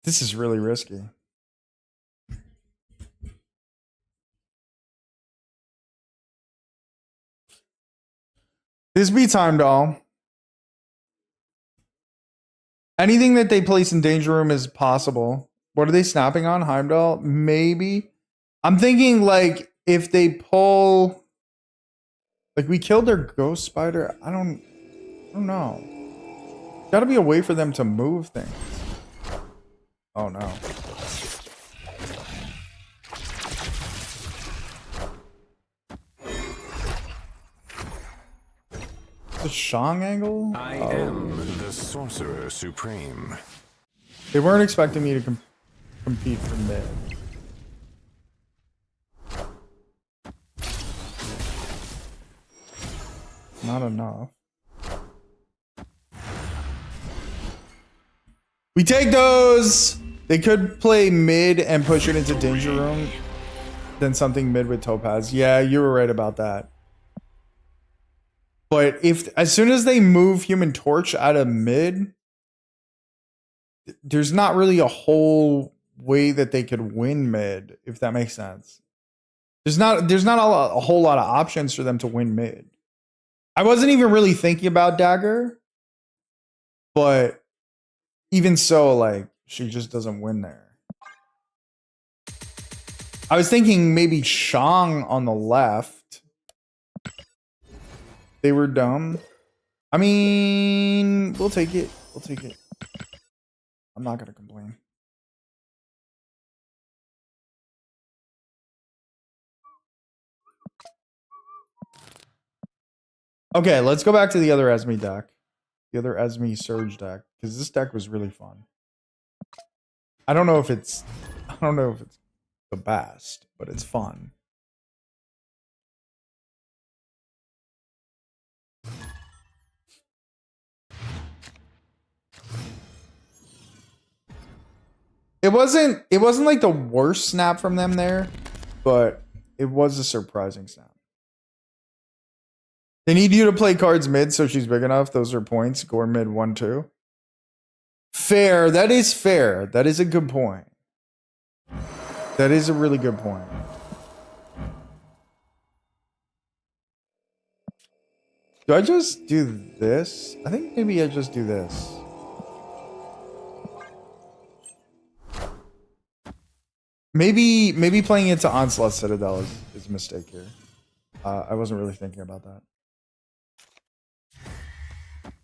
This is really risky. This be time, doll. Anything that they place in danger room is possible. What are they snapping on? Heimdall? Maybe. I'm thinking like if they pull, like we killed their ghost spider. I don't know. Got to be a way for them to move things. Oh no. The Shang angle? I am the Sorcerer Supreme. They weren't expecting me to compete for mid. Not enough. We take those! They could play mid and push it into danger room. Then something mid with Topaz. Yeah, you were right about that. But if as soon as they move Human Torch out of mid, there's not really a whole way that they could win mid, if that makes sense. There's not a whole lot of options for them to win mid. I wasn't even really thinking about Dagger, but even so, like, she just doesn't win there. I was thinking maybe Shang on the left. They were dumb. I mean, we'll take it. We'll take it. I'm not going to complain. Okay, let's go back to the other Esme deck. The other Esme Surge deck. Because this deck was really fun. I don't know if it's the best, but it's fun. It wasn't like the worst snap from them there, but it was a surprising snap. They need you to play cards mid so she's big enough. Those are points. Gore mid 1-2. Fair. That is fair. That is a good point. That is a really good point. Do I just do this? I think maybe I just do this. Maybe playing into Onslaught Citadel is a mistake here. I wasn't really thinking about that.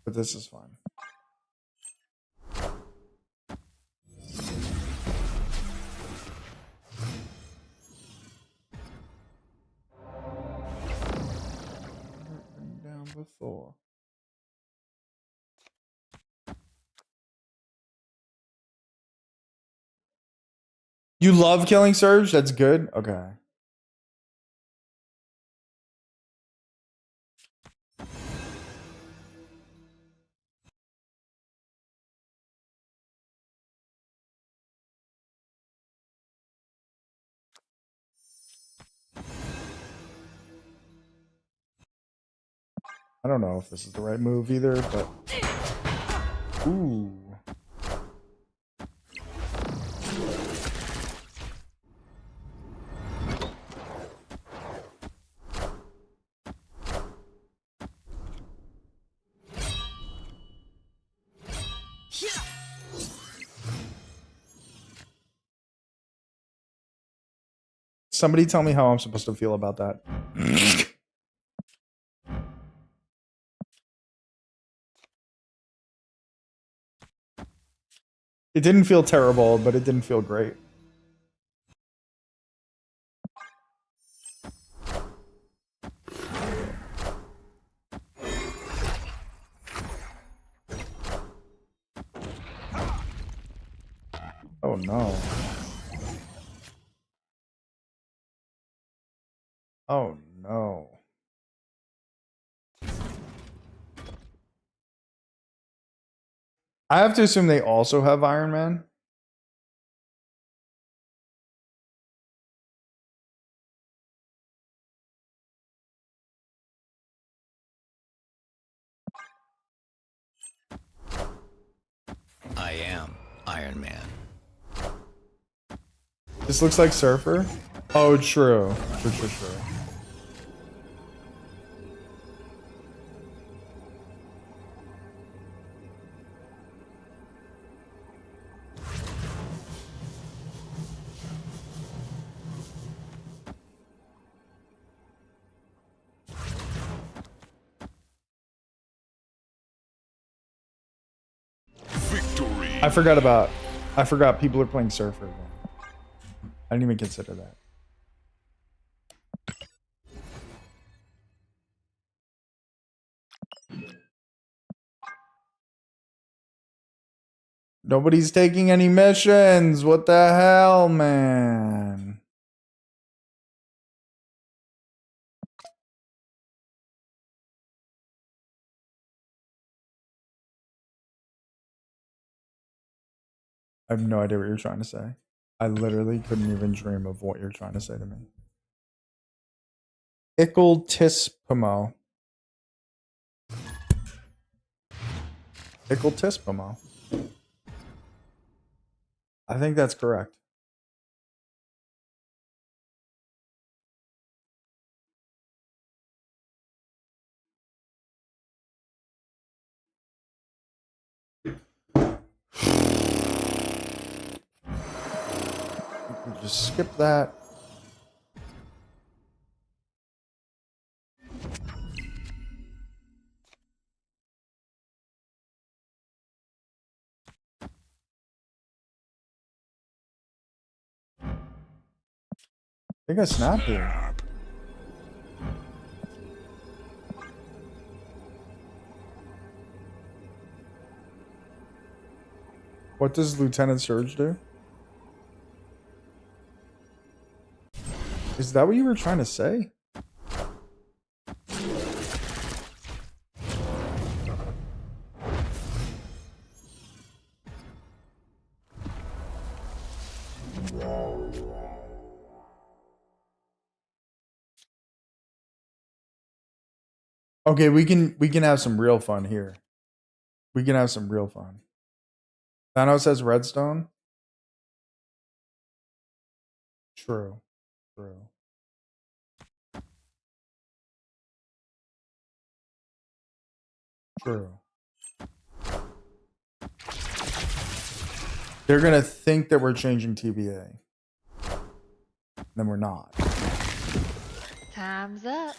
But this is fine. the Thor. You love Killing Surge? That's good. Okay. I don't know if this is the right move either, but ooh. Somebody tell me how I'm supposed to feel about that. It didn't feel terrible, but it didn't feel great. Oh no. Oh no. I have to assume they also have Iron Man. I am Iron Man. This looks like Surfer. Oh, true. True. Victory. I forgot people are playing Surfer. I didn't even consider that. Nobody's taking any missions. What the hell, man? I have no idea what you're trying to say. I literally couldn't even dream of what you're trying to say to me. Ickle Tispamo. Ickle Tispamo. I think that's correct. Just skip that. I think I snapped here. What does Lieutenant Surge do? Is that what you were trying to say? Okay, we can have some real fun here. We can have some real fun. Thanos has redstone. True. They're gonna think that we're changing TVA. Then we're not. Time's up.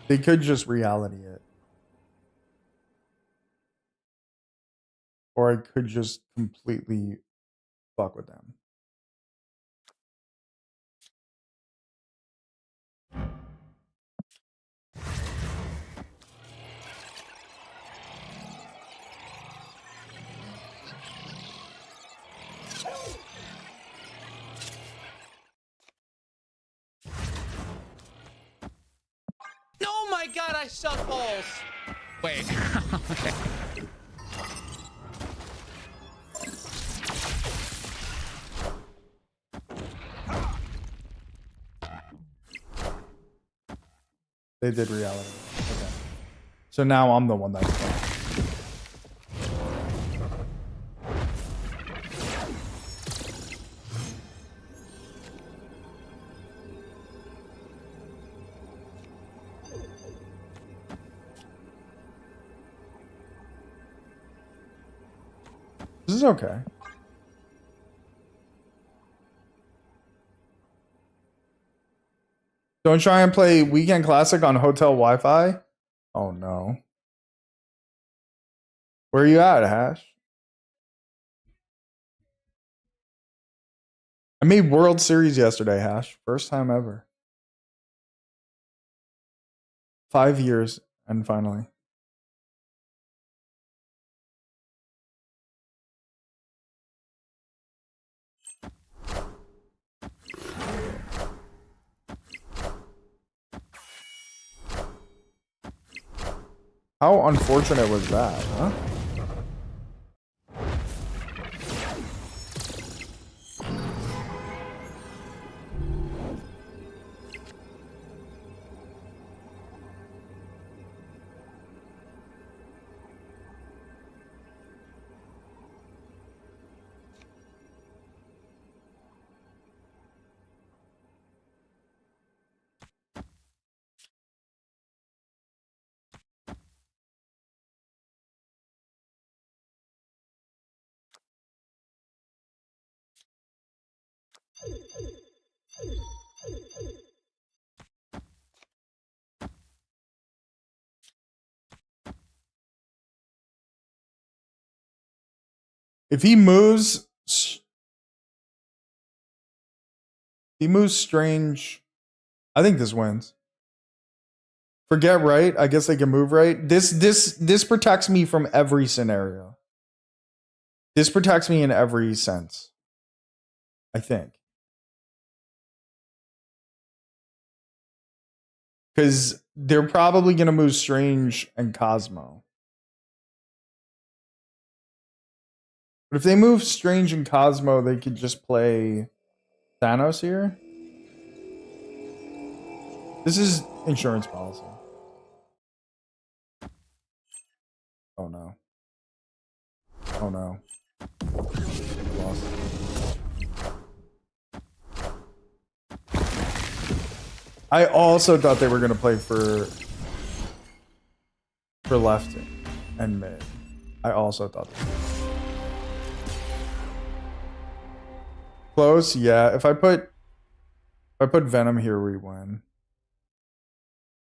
They could just reality it. or I could just completely fuck with them. Oh my god, I suck balls. Wait. Okay. They did reality. Okay. So now I'm the one that's fucked. This is okay. Don't try and play Weekend Classic on hotel Wi-Fi. Oh no. Where are you at, Hash? I made World Series yesterday, Hash. First time ever. 5 years, and finally. How unfortunate was that, huh? If he moves strange, I think this wins. Forget right. I guess they can move right. This protects me from every scenario. This protects me in every sense. I think. Because they're probably going to move Strange and Cosmo. But if they move Strange and Cosmo, they could just play Thanos here. This is insurance policy. Oh no. Oh no. Lost. I also thought they were going to play for left and mid. I also thought that. Close, yeah. If I put Venom here, we win.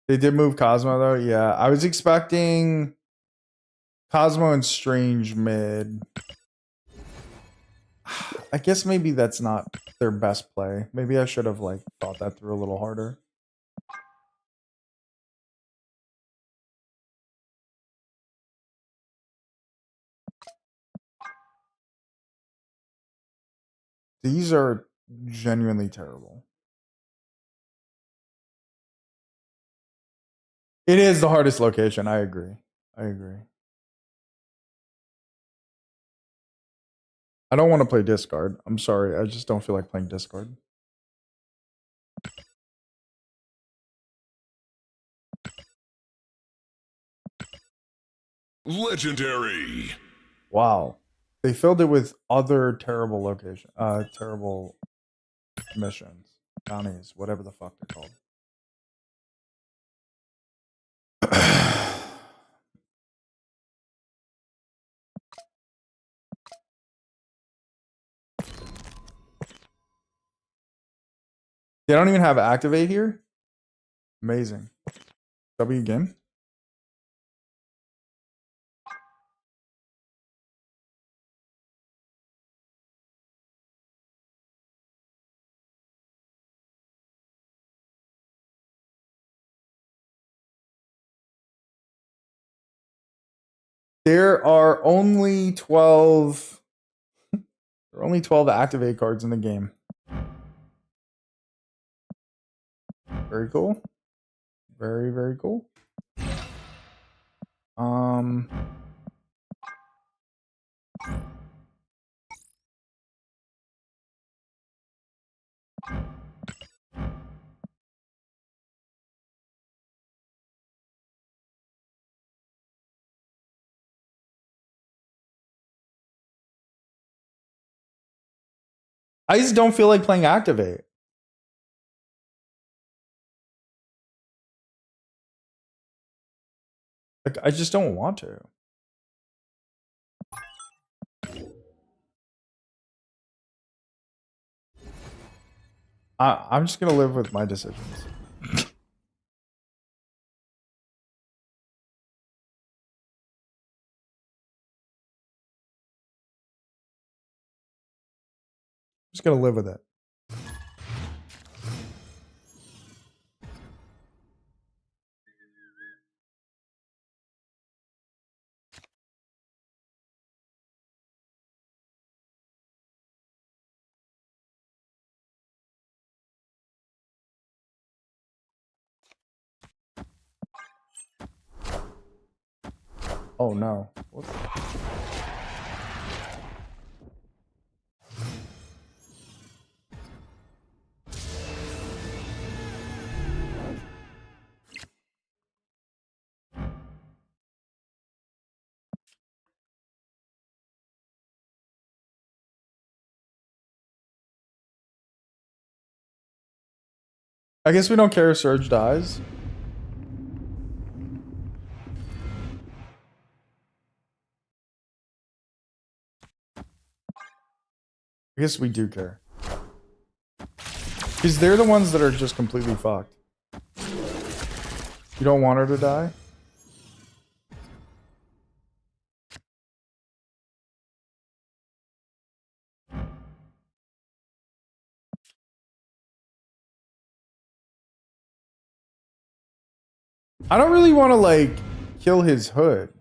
They did move Cosmo though, yeah. I was expecting Cosmo and Strange mid. I guess maybe that's not their best play. Maybe I should have like thought that through a little harder. These are genuinely terrible. It is the hardest location. I agree. I agree. I don't want to play discard. I'm sorry. I just don't feel like playing discard. Legendary. Wow. They filled it with other terrible location, terrible missions, bounties, whatever the fuck they're called. They don't even have activate here. Amazing. W again. There are only 12. There are only 12 activate cards in the game. Very cool. Very, very cool. I just don't feel like playing activate. Like, I just don't want to. I'm just gonna live with my decisions. Just gonna live with it. Oh no. What the- I guess we don't care if Surge dies. I guess we do care. Because they're the ones that are just completely fucked. You don't want her to die? I don't really want to, like, kill his hood.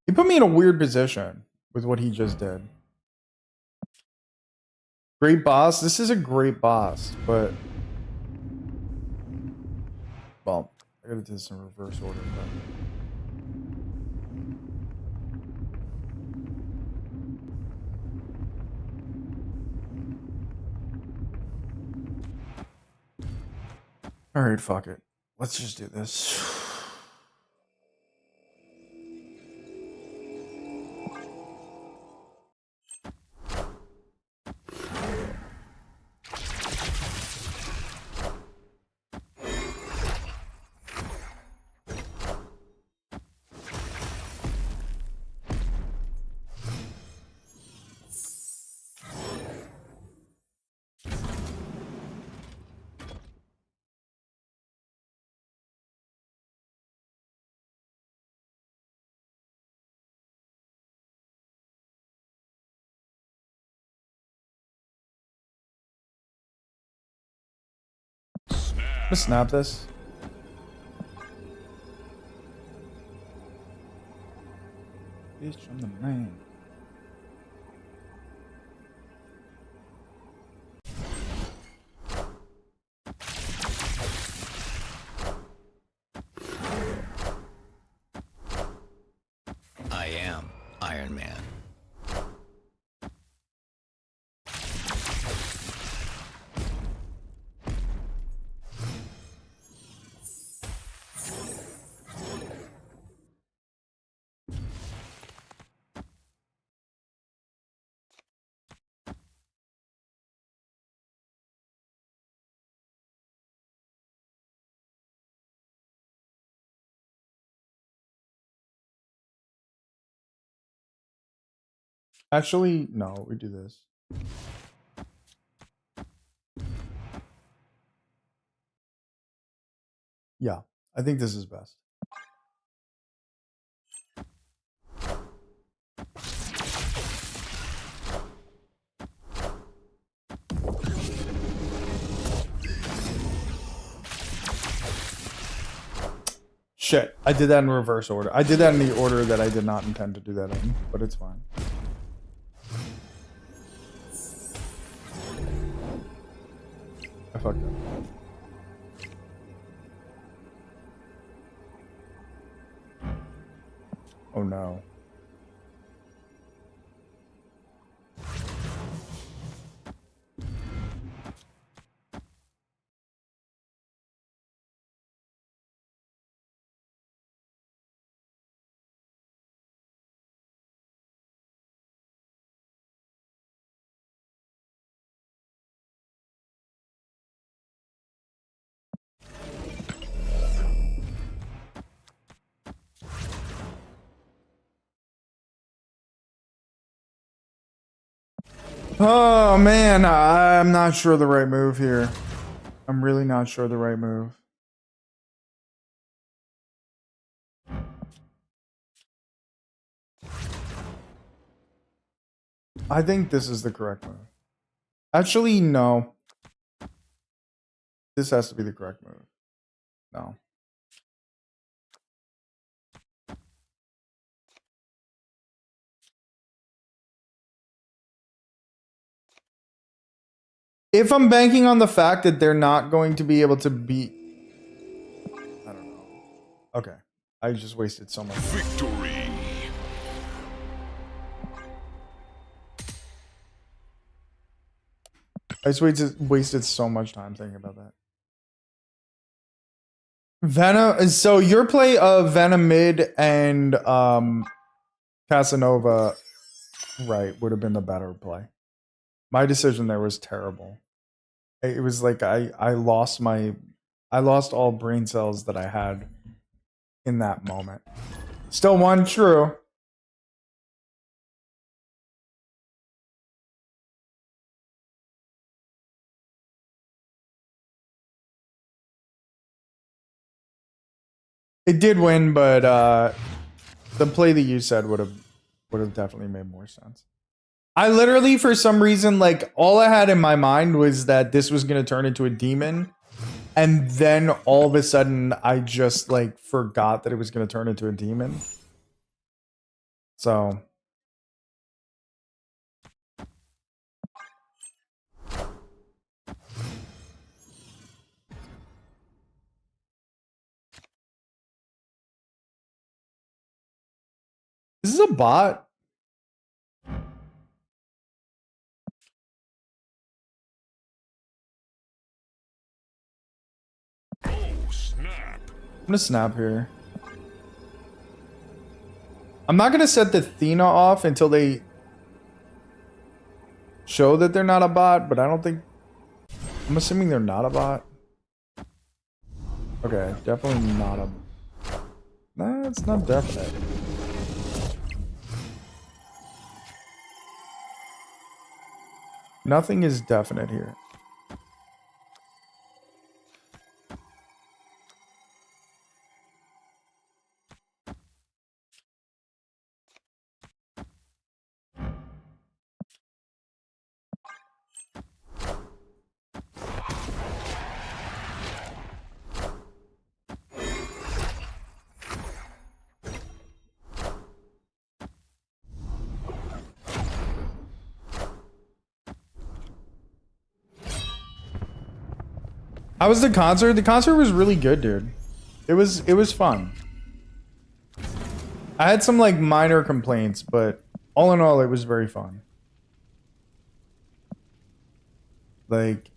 He put me in a weird position with what he just did. Great boss. This is a great boss, but... Well, I gotta do this in reverse order, but... Alright, fuck it. Let's just do this. Let's snap this. Bitch, I'm the man. I am Iron Man. Actually, no, we do this. Yeah, I think this is best. Shit, I did that in reverse order. I did that in the order that I did not intend to do that in, but it's fine. I fucked up. Oh no. Oh man, I'm not sure the right move here. I'm really not sure the right move. I think this is the correct move. Actually, no. This has to be the correct move. No. If I'm banking on the fact that they're not going to be able to beat... I don't know. Okay. I just wasted so much time. Victory. I just wasted so much time thinking about that. Venom... So your play of Venom mid and Casanova right would have been the better play. My decision there was terrible. It was like I lost all brain cells that I had in that moment. Still one true. It did win, but the play that you said would have definitely made more sense. I literally, for some reason, like, all I had in my mind was that this was going to turn into a demon. And then all of a sudden, I just, like, forgot that it was going to turn into a demon. So. This is a bot. Snap. I'm gonna snap here. I'm not gonna set the Athena off until they show that they're not a bot, but I don't think... I'm assuming they're not a bot. Okay, definitely not a... Nah, it's not definite. Nothing is definite here. How was the concert? The concert was really good, dude. It was fun. I had some like minor complaints, but all in all, it was very fun. Like,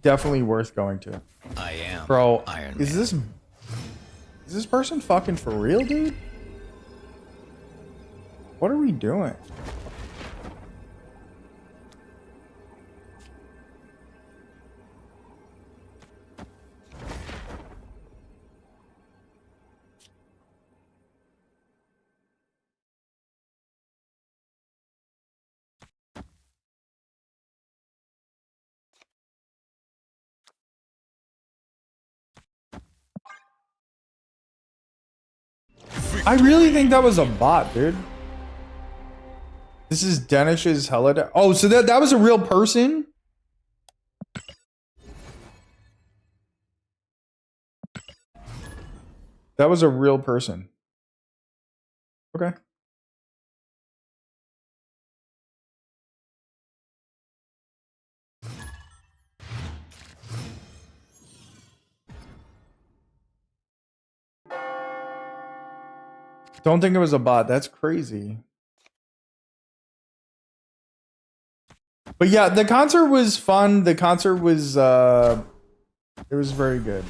definitely worth going to. I am Bro, Iron is Man. this person fucking for real, dude? What are we doing? I really think that was a bot, dude. This is Denish's Hella. Oh, so that was a real person? That was a real person. Okay. Don't think it was a bot. That's crazy. But yeah, the concert was fun. The concert was it was very good.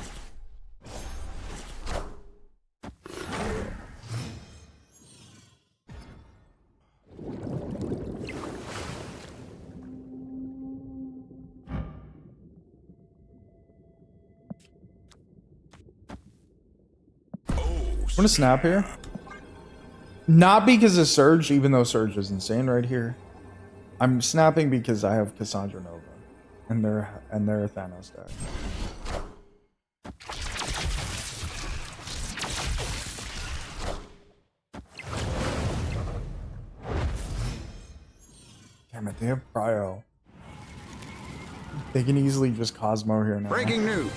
I'm gonna snap here. Not because of Surge, even though Surge is insane right here. I'm snapping because I have Cassandra Nova and their Thanos deck. Damn it, they have Cryo. They can easily just Cosmo here now. Breaking news.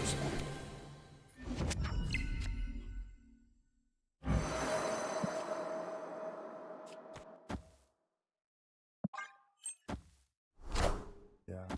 Yeah.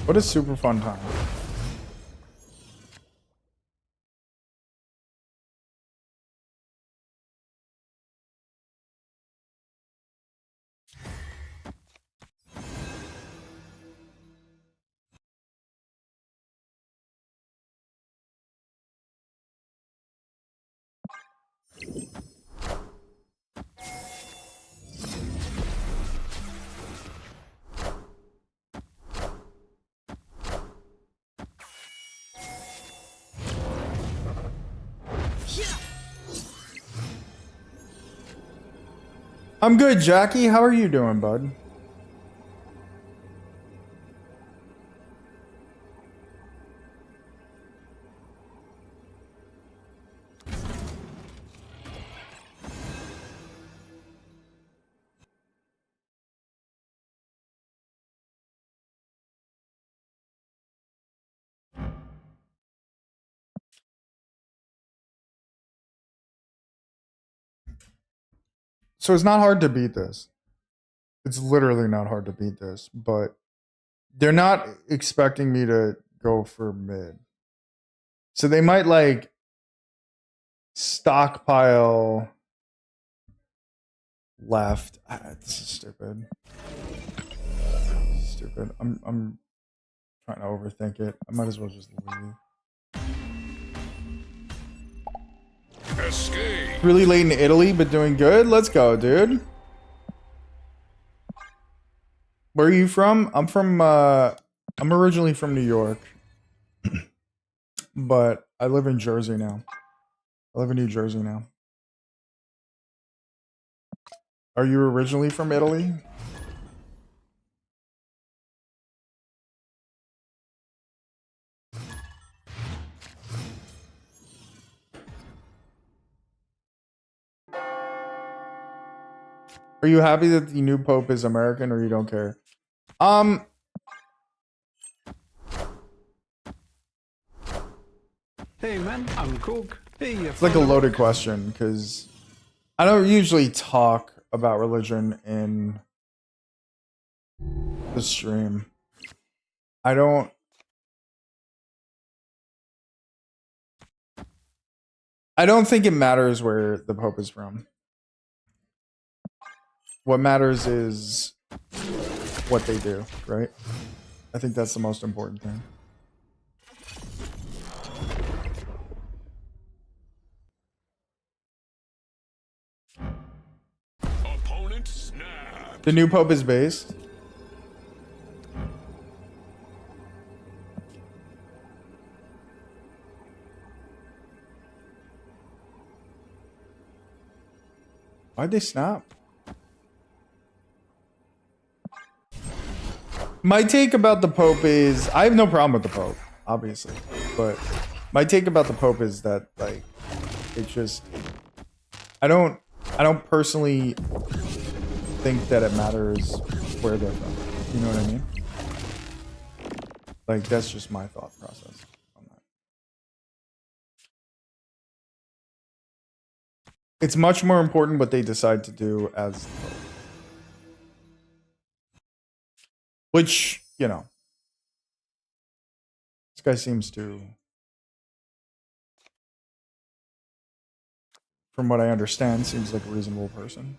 What a super fun time. I'm good, Jackie. How are you doing, bud? So it's not hard to beat this. It's literally not hard to beat this, but they're not expecting me to go for mid. So they might like stockpile left. This is stupid. Stupid. I'm trying to overthink it. I might as well just leave. Escape. Really late in Italy, but doing good. Let's go, dude. Where are you from? I'm originally from New York. But I live in Jersey now. I live in New Jersey now. Are you originally from Italy? Are you happy that the new pope is American, or you don't care? Hey man, I'm Cook. Hey, It's like a loaded question because I don't usually talk about religion in the stream. I don't think it matters where the pope is from. What matters is what they do, right? I think that's the most important thing. Opponent The new pope is based. Why'd they snap? My take about the Pope is I have no problem with the Pope, obviously. But my take about the Pope is that like it's just I don't personally think that it matters where they're from. You know what I mean? Like that's just my thought process on that. It's much more important what they decide to do as the Pope. Which, you know, this guy seems to, from what I understand, seems like a reasonable person.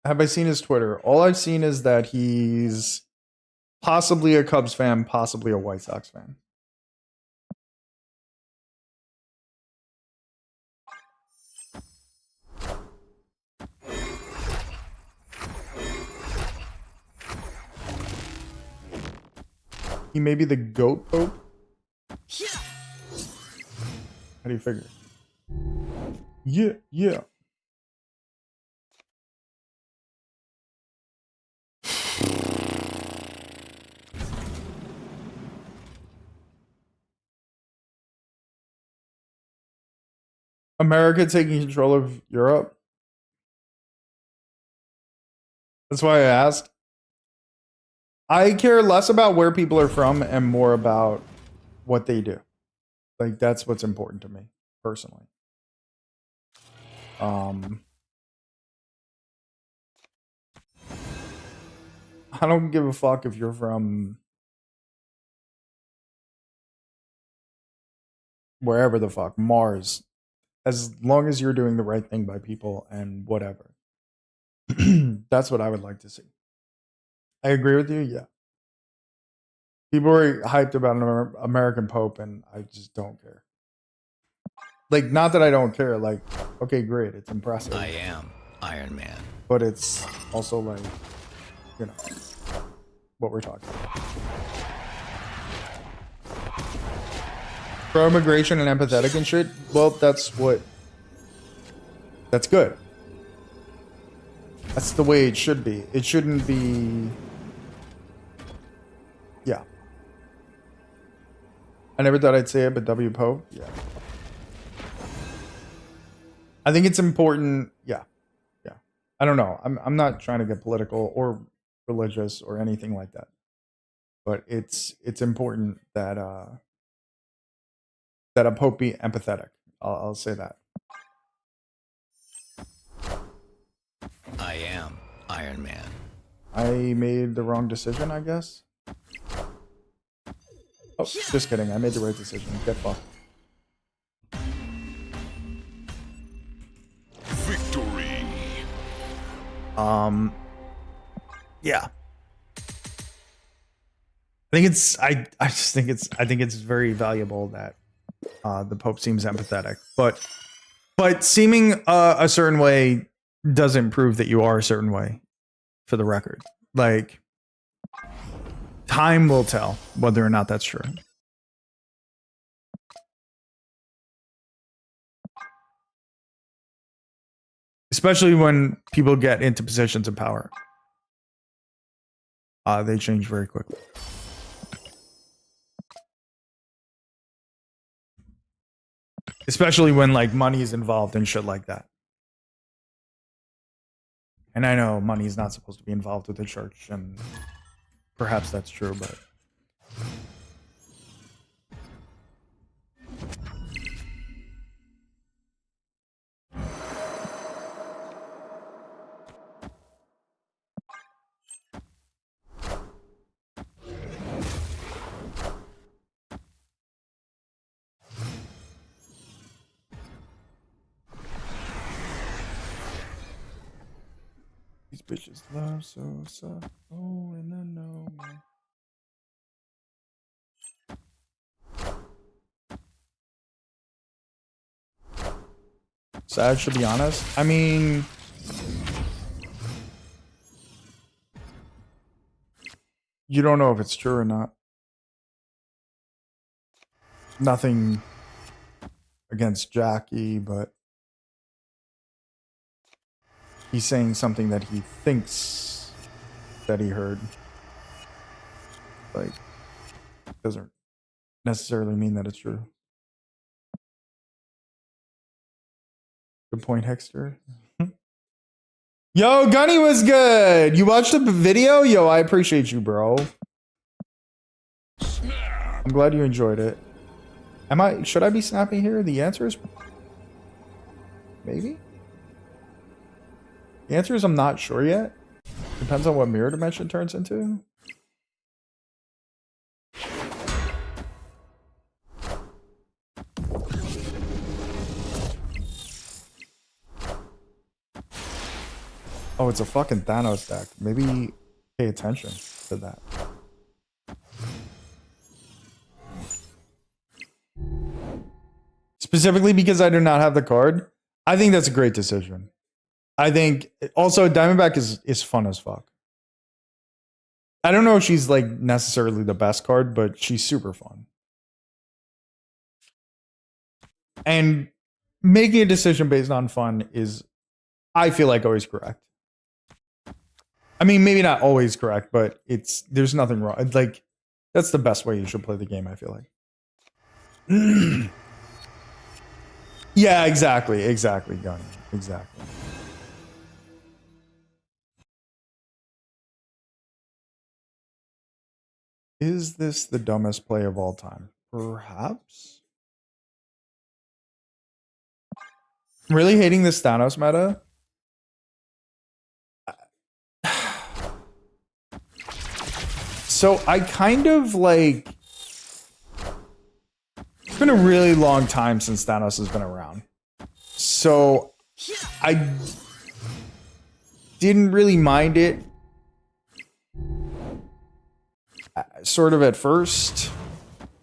Have I seen his Twitter? All I've seen is that he's possibly a Cubs fan, possibly a White Sox fan. He may be the GOAT Pope? How do you figure? Yeah. America taking control of Europe? That's why I asked. I care less about where people are from and more about what they do. Like that's what's important to me personally. I don't give a fuck if you're from wherever the fuck, Mars, as long as you're doing the right thing by people and whatever. That's what I would like to see. I agree with you. Yeah. People are hyped about an American Pope, and I just don't care. Like, not that I don't care. Like, okay, great. It's impressive. I am Iron Man. But it's also like, you know, what we're talking about. Pro-immigration and empathetic and shit. Well, that's good. That's the way it should be. It shouldn't be. Yeah. I never thought I'd say it, but W Pope, yeah. I think it's important. Yeah. I don't know. I'm not trying to get political or religious or anything like that. But it's important that that a Pope be empathetic. I'll say that. I am Iron Man. I made the wrong decision, I guess. Oh, just kidding. I made the right decision. Get fucked. Victory. Yeah. I think it's I think it's very valuable that the Pope seems empathetic. But seeming a certain way doesn't prove that you are a certain way, for the record. Like, time will tell whether or not that's true. Especially when people get into positions of power. They change very quickly. Especially when like money is involved and shit like that. And I know money is not supposed to be involved with the church, and perhaps that's true, but these bitches love so soft. Oh, and I know, man. Sad, to be honest. I mean, you don't know if it's true or not. Nothing against Jackie, but he's saying something that he thinks that he heard. Like, doesn't necessarily mean that it's true. Good point, Hexter. Yo, Gunny was good. You watched the video? Yo, I appreciate you, bro. I'm glad you enjoyed it. Should I be snapping here? The answer is maybe. The answer is I'm not sure yet. Depends on what mirror dimension turns into. Oh, it's a fucking Thanos deck. Maybe pay attention to that. Specifically because I do not have the card. I think that's a great decision. I think also Diamondback is fun as fuck. I don't know if she's like necessarily the best card, but she's super fun. And making a decision based on fun is, I feel like, always correct. I mean, maybe not always correct, but there's nothing wrong. Like, that's the best way you should play the game, I feel like. Yeah, exactly, Gunny. Exactly. Is this the dumbest play of all time? Perhaps? I'm really hating this Thanos meta. So I kind of like... It's been a really long time since Thanos has been around. So I didn't really mind it sort of at first,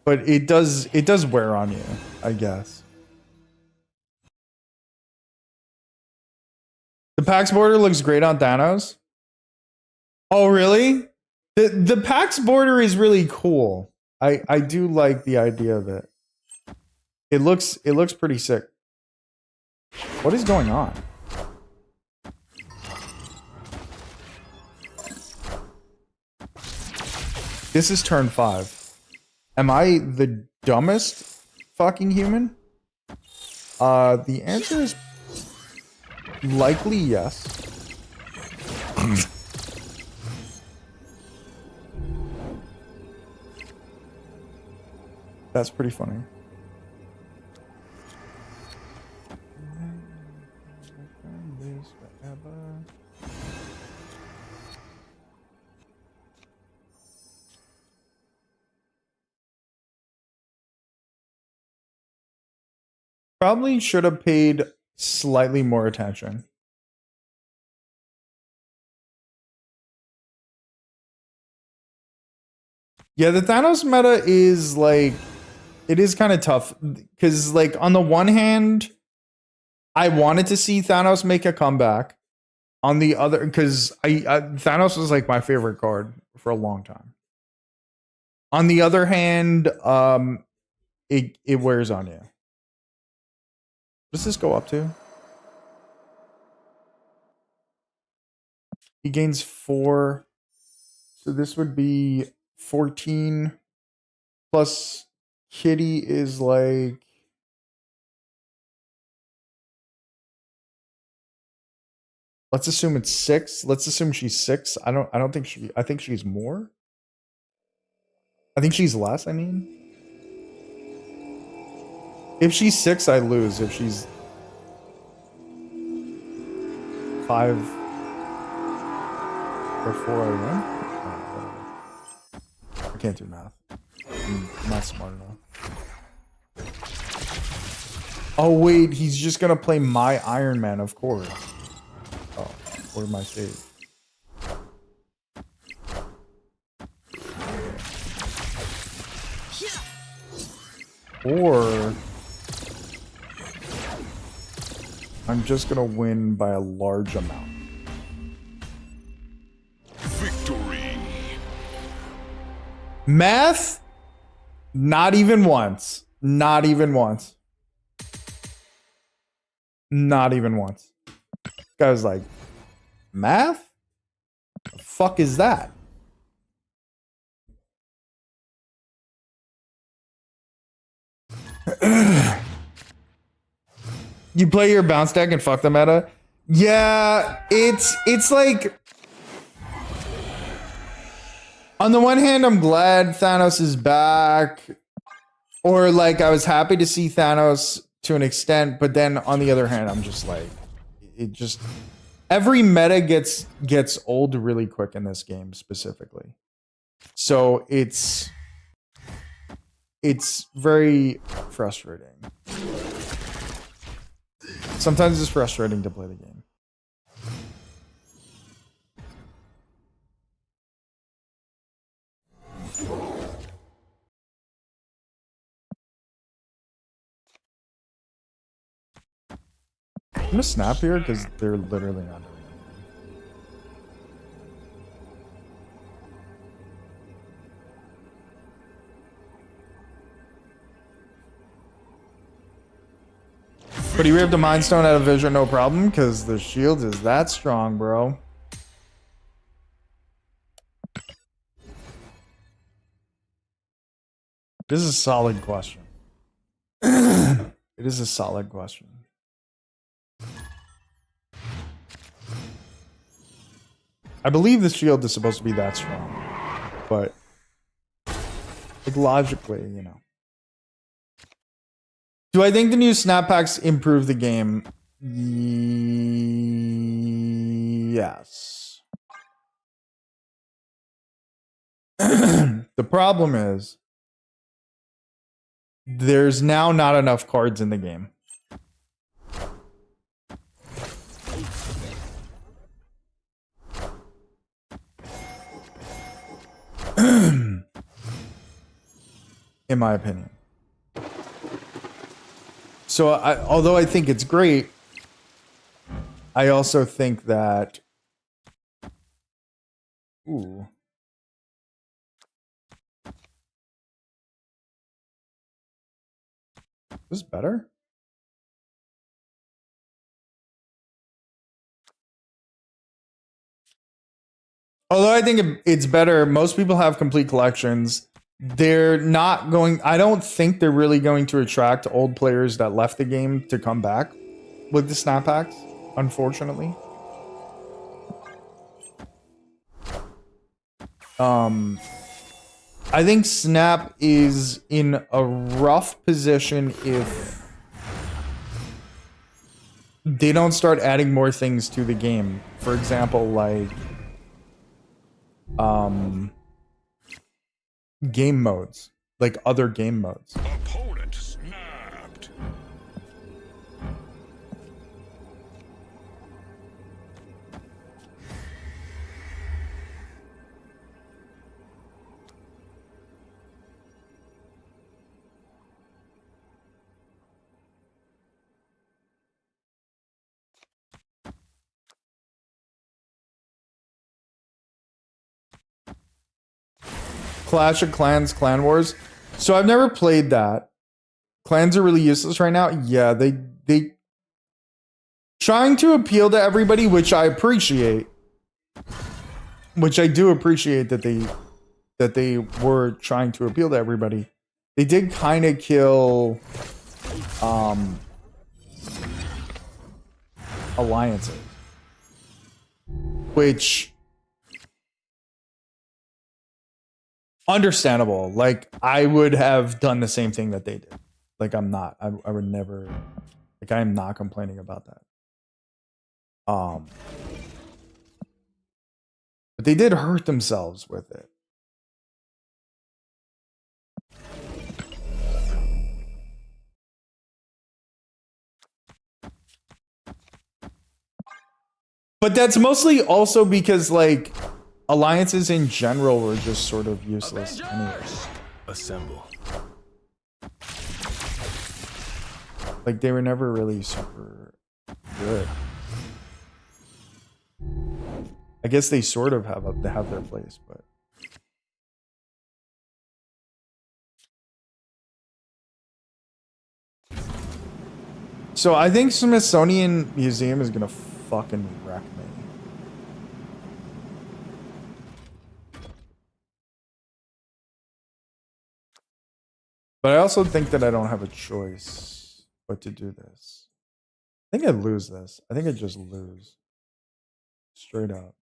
but it does wear on you, I guess. The PAX border looks great on Thanos. Oh, really? The PAX border is really cool. I do like the idea of it. It looks pretty sick. What is going on? This is turn 5. Am I the dumbest fucking human? The answer is likely yes. That's pretty funny. Probably should have paid slightly more attention. Yeah, the Thanos meta is like, it is kind of tough because, like, on the one hand, I wanted to see Thanos make a comeback. On the other, because Thanos was like my favorite card for a long time. On the other hand, it wears on you. What does this go up to? He gains 4. So this would be 14 plus Kitty is like, let's assume it's 6. Let's assume she's 6. I think she's more. I think she's less, I mean. If she's 6, I lose. If she's 5 or 4, I win. I can't do math. I'm not smart enough. Oh wait, he's just gonna play my Iron Man, of course. Oh, where's my save? Or I'm just gonna win by a large amount. Victory. Math? Not even once. Not even once. Not even once. Guy was like, math? The fuck is that? You play your bounce deck and fuck the meta? Yeah, it's like, on the one hand, I'm glad Thanos is back. Or like I was happy to see Thanos to an extent, but then on the other hand, I'm just like, it just, every meta gets old really quick in this game specifically. So it's very frustrating. Sometimes it's frustrating to play the game. I'm gonna snap here because they're literally not doing anything. But he ripped the Mind Stone out of vision, no problem, because the shield is that strong, bro. This is a solid question. It is a solid question. I believe the shield is supposed to be that strong, but like logically, you know. Do I think the new snap packs improve the game? Yes. The problem is there's now not enough cards in the game. In my opinion. So although I think it's great, I also think that, ooh. This is better? Although I think it's better, most people have complete collections. They're not going, I don't think they're really going to attract old players that left the game to come back with the snap packs, unfortunately. I think Snap is in a rough position if they don't start adding more things to the game. For example, like game modes, like other game modes. Opponent snapped. Clash of Clans, Clan Wars. So I've never played that. Clans are really useless right now. Yeah, they trying to appeal to everybody, which I appreciate. Which I do appreciate that they were trying to appeal to everybody. They did kind of kill alliances. Which understandable. Like I would have done the same thing that they did. Like I'm not. I would never. Like I am not complaining about that. But they did hurt themselves with it. But that's mostly also because like alliances in general were just sort of useless anyways. Assemble. Like they were never really super good. I guess they sort of they have their place, but so I think Smithsonian Museum is gonna fucking wreck me. But I also think that I don't have a choice but to do this. I think I'd lose this. I think I'd just lose. Straight up.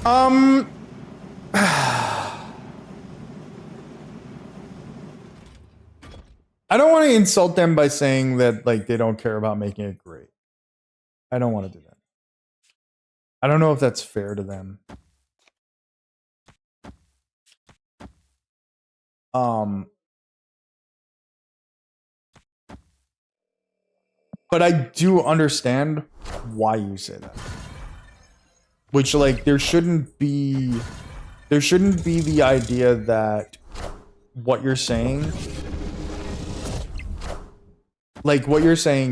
I don't want to insult them by saying that like they don't care about making it great. I don't want to do that. I don't know if that's fair to them. But I do understand why you say that. Which like there shouldn't be the idea that what you're saying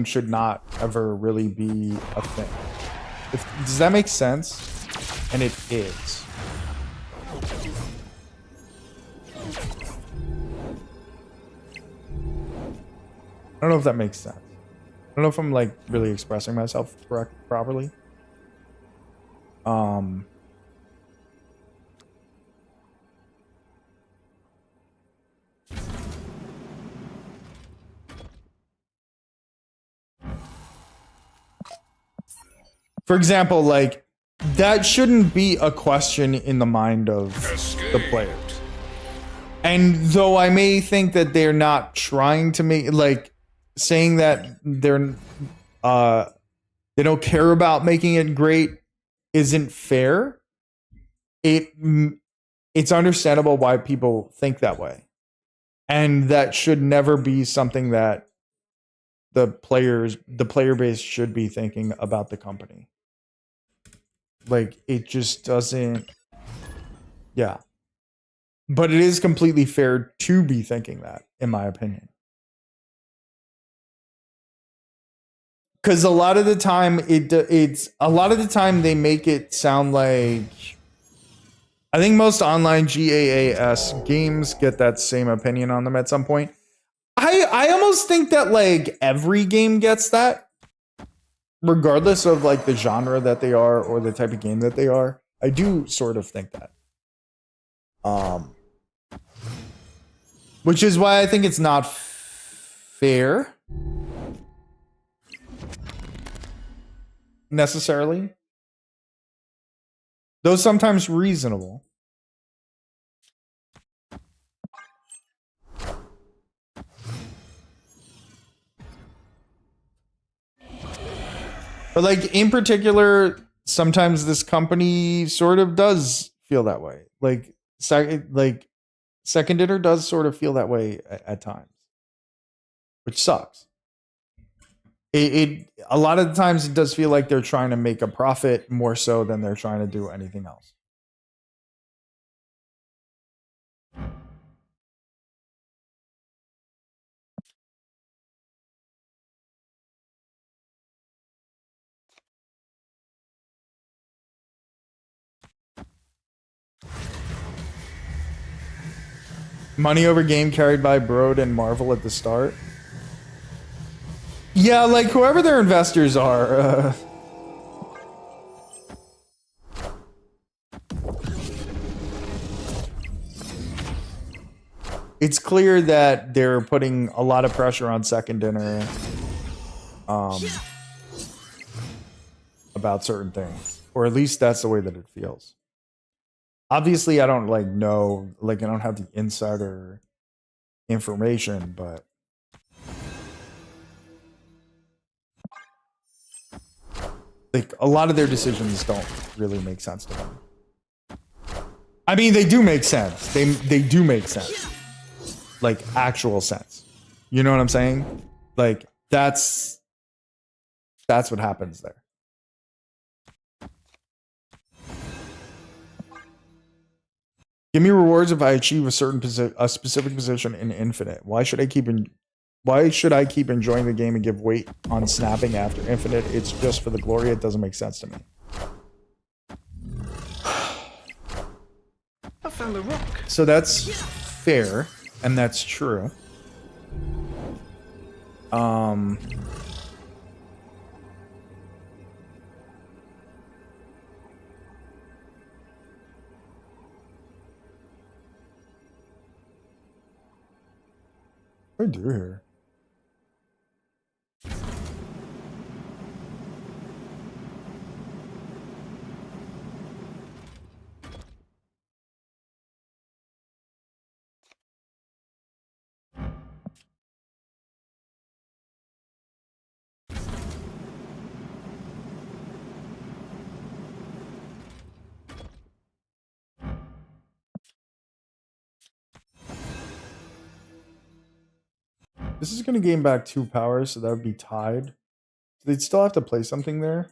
should not ever really be a thing. Does that make sense? And it is. I don't know if that makes sense. I don't know if I'm like really expressing myself properly. For example, like that shouldn't be a question in the mind of the players. And though I may think that they're not trying to make like saying that they don't care about making it great isn't fair. It's understandable why people think that way. And that should never be something that the player base should be thinking about the company. Like it just doesn't. Yeah. But it is completely fair to be thinking that, in my opinion. Because a lot of the time they make it sound like, I think most online GAAS games get that same opinion on them at some point. I almost think that like every game gets that, regardless of like the genre that they are or the type of game that they are. I do sort of think that. Which is why I think it's not fair. Necessarily. Though sometimes reasonable. But like in particular, sometimes this company sort of does feel that way. Like Second Dinner does sort of feel that way at times, which sucks. A lot of the times it does feel like they're trying to make a profit more so than they're trying to do anything else. Money over game carried by Broad and Marvel at the start. Yeah, like whoever their investors are. It's clear that they're putting a lot of pressure on Second Dinner about certain things, or at least that's the way that it feels. Obviously, I don't like know, like I don't have the insider information, but like a lot of their decisions don't really make sense to them. I mean, they do make sense. They do make sense. Like actual sense. You know what I'm saying? Like that's what happens there. Give me rewards if I achieve a specific position in Infinite. Why should I keep enjoying the game and give weight on snapping after Infinite? It's just for the glory. It doesn't make sense to me. I found the rock. So that's fair, and that's true. What do I do here? This is going to gain back 2 powers, so that would be tied. They'd still have to play something there.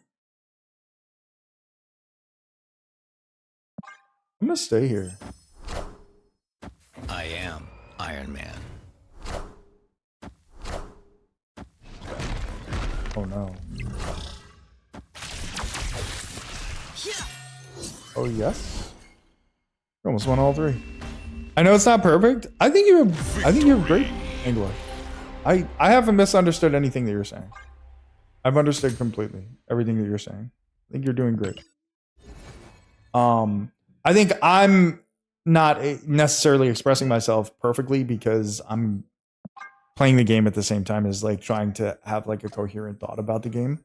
I'm going to stay here. I am Iron Man. Oh no. Oh yes. You almost won all 3. I know it's not perfect. I think you're great, Angler. I haven't misunderstood anything that you're saying. I've understood completely everything that you're saying. I think you're doing great. I think I'm not necessarily expressing myself perfectly because I'm playing the game at the same time as like trying to have like a coherent thought about the game.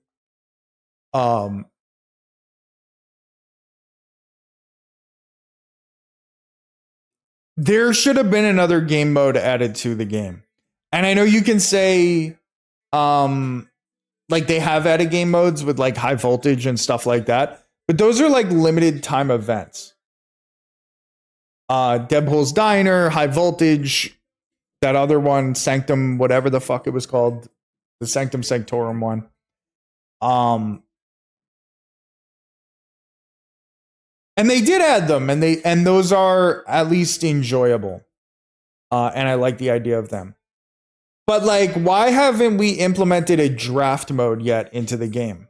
There should have been another game mode added to the game. And I know you can say, like they have added game modes with like high voltage and stuff like that, but those are like limited time events. Deadpool's Diner, High Voltage, that other one, Sanctum, whatever the fuck it was called, the Sanctum Sanctorum one. And they did add them, and those are at least enjoyable. And I like the idea of them. But like, why haven't we implemented a draft mode yet into the game?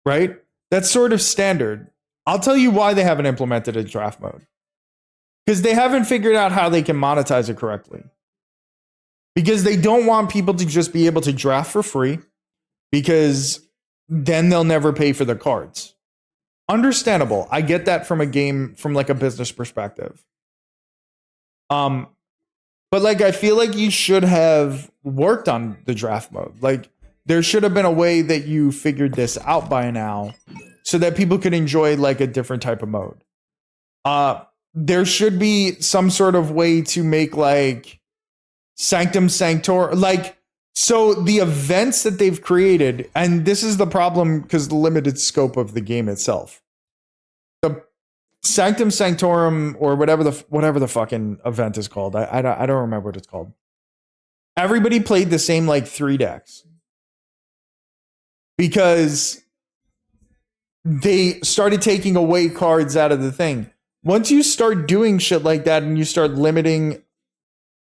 Right? That's sort of standard. I'll tell you why they haven't implemented a draft mode. Because they haven't figured out how they can monetize it correctly. Because they don't want people to just be able to draft for free. Because then they'll never pay for the cards. Understandable. I get that from a game, from like a business perspective. But like, I feel like you should have worked on the draft mode. Like, there should have been a way that you figured this out by now so that people could enjoy like a different type of mode. There should be some sort of way to make like Sanctum Sanctorum, like, so the events that they've created, and this is the problem because the limited scope of the game itself. The Sanctum Sanctorum, or whatever the fucking event is called. I don't remember what it's called. Everybody played the same like 3 decks. Because they started taking away cards out of the thing. Once you start doing shit like that and you start limiting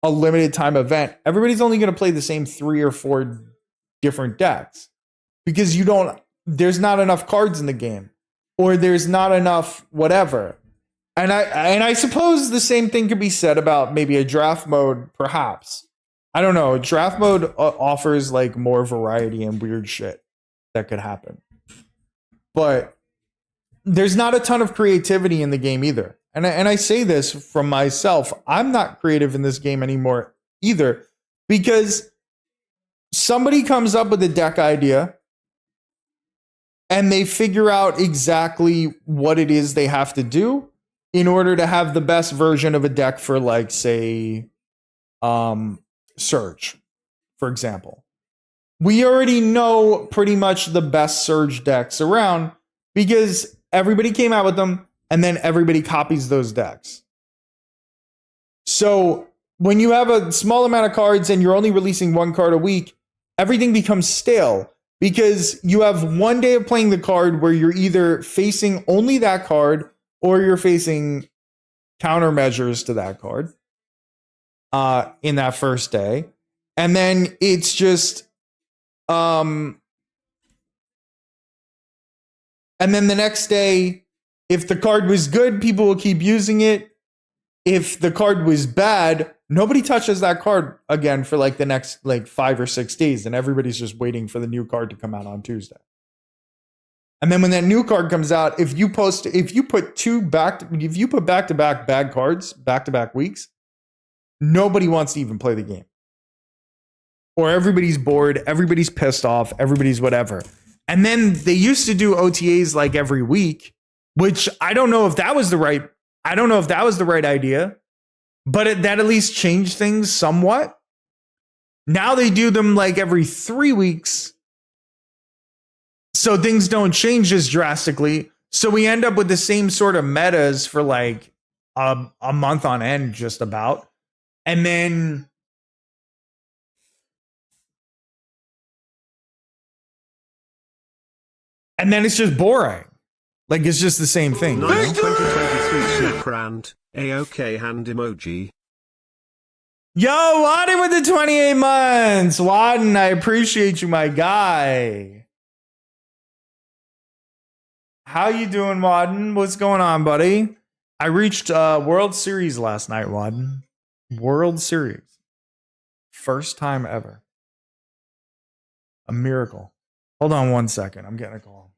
a limited time event, everybody's only going to play the same 3 or 4 different decks. Because there's not enough cards in the game. Or there's not enough whatever. And I suppose the same thing could be said about maybe a draft mode, perhaps. I don't know. Draft mode offers like more variety and weird shit that could happen. But there's not a ton of creativity in the game either. And I say this from myself. I'm not creative in this game anymore either. Because somebody comes up with a deck idea and they figure out exactly what it is they have to do in order to have the best version of a deck for, like, say, Surge, for example. We already know pretty much the best Surge decks around because everybody came out with them and then everybody copies those decks. So when you have a small amount of cards and you're only releasing 1 card a week, everything becomes stale. Because you have 1 day of playing the card where you're either facing only that card or you're facing countermeasures to that card in that first day. And then it's just and then the next day, if the card was good, people will keep using it. If the card was bad, nobody touches that card again for like the next like 5 or 6 days, and everybody's just waiting for the new card to come out on Tuesday. And then when that new card comes out, if you put back-to-back bad cards, back-to-back weeks, nobody wants to even play the game. Or everybody's bored, everybody's pissed off, everybody's whatever. And then they used to do OTAs like every week, which I don't know if that was the right idea, but that at least changed things somewhat. Now they do them like every 3 weeks, so things don't change as drastically. So we end up with the same sort of metas for like a month on end, just about. And then it's just boring. Like, it's just the same thing. 2023 Snap AOK hand emoji. Yo, Wadden with the 28 months. Wadden, I appreciate you, my guy. How you doing, Wadden? What's going on, buddy? I reached World Series last night, Wadden. World Series. First time ever. A miracle. Hold on 1 second. I'm getting a call.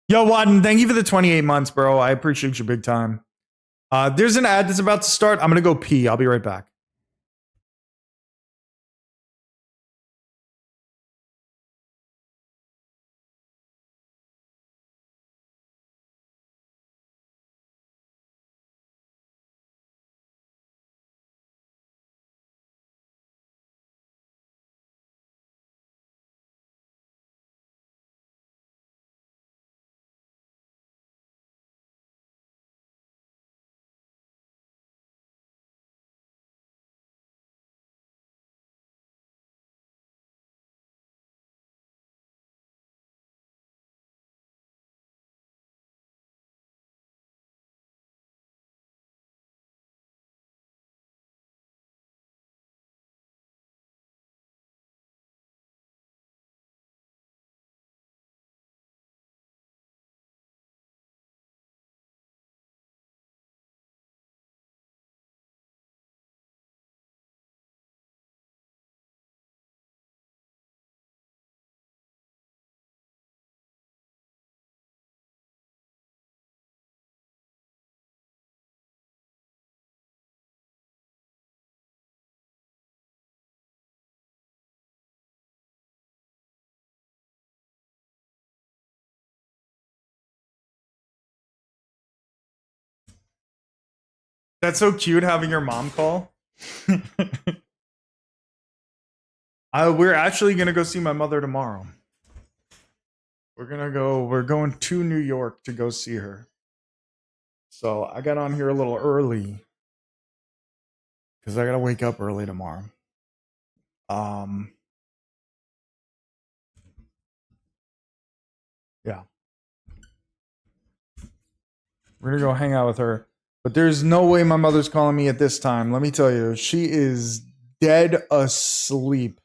Yo, Wadden, thank you for the 28 months, bro. I appreciate you big time. There's an ad that's about to start. I'm going to go pee. I'll be right back. That's so cute having your mom call. We're actually going to go see my mother tomorrow. We're going to New York to go see her. So I got on here a little early because I got to wake up early tomorrow. Yeah. We're going to go hang out with her. But there's no way my mother's calling me at this time. Let me tell you, she is dead asleep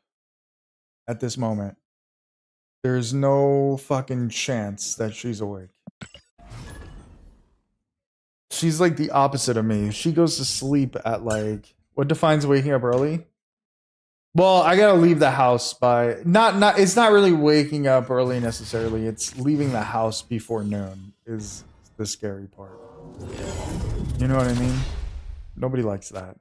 at this moment. There's no fucking chance that she's awake. She's like the opposite of me. She goes to sleep at like, what defines waking up early? Well, I gotta leave the house by not. It's not really waking up early necessarily. It's leaving the house before noon is the scary part. You know what I mean? Nobody likes that.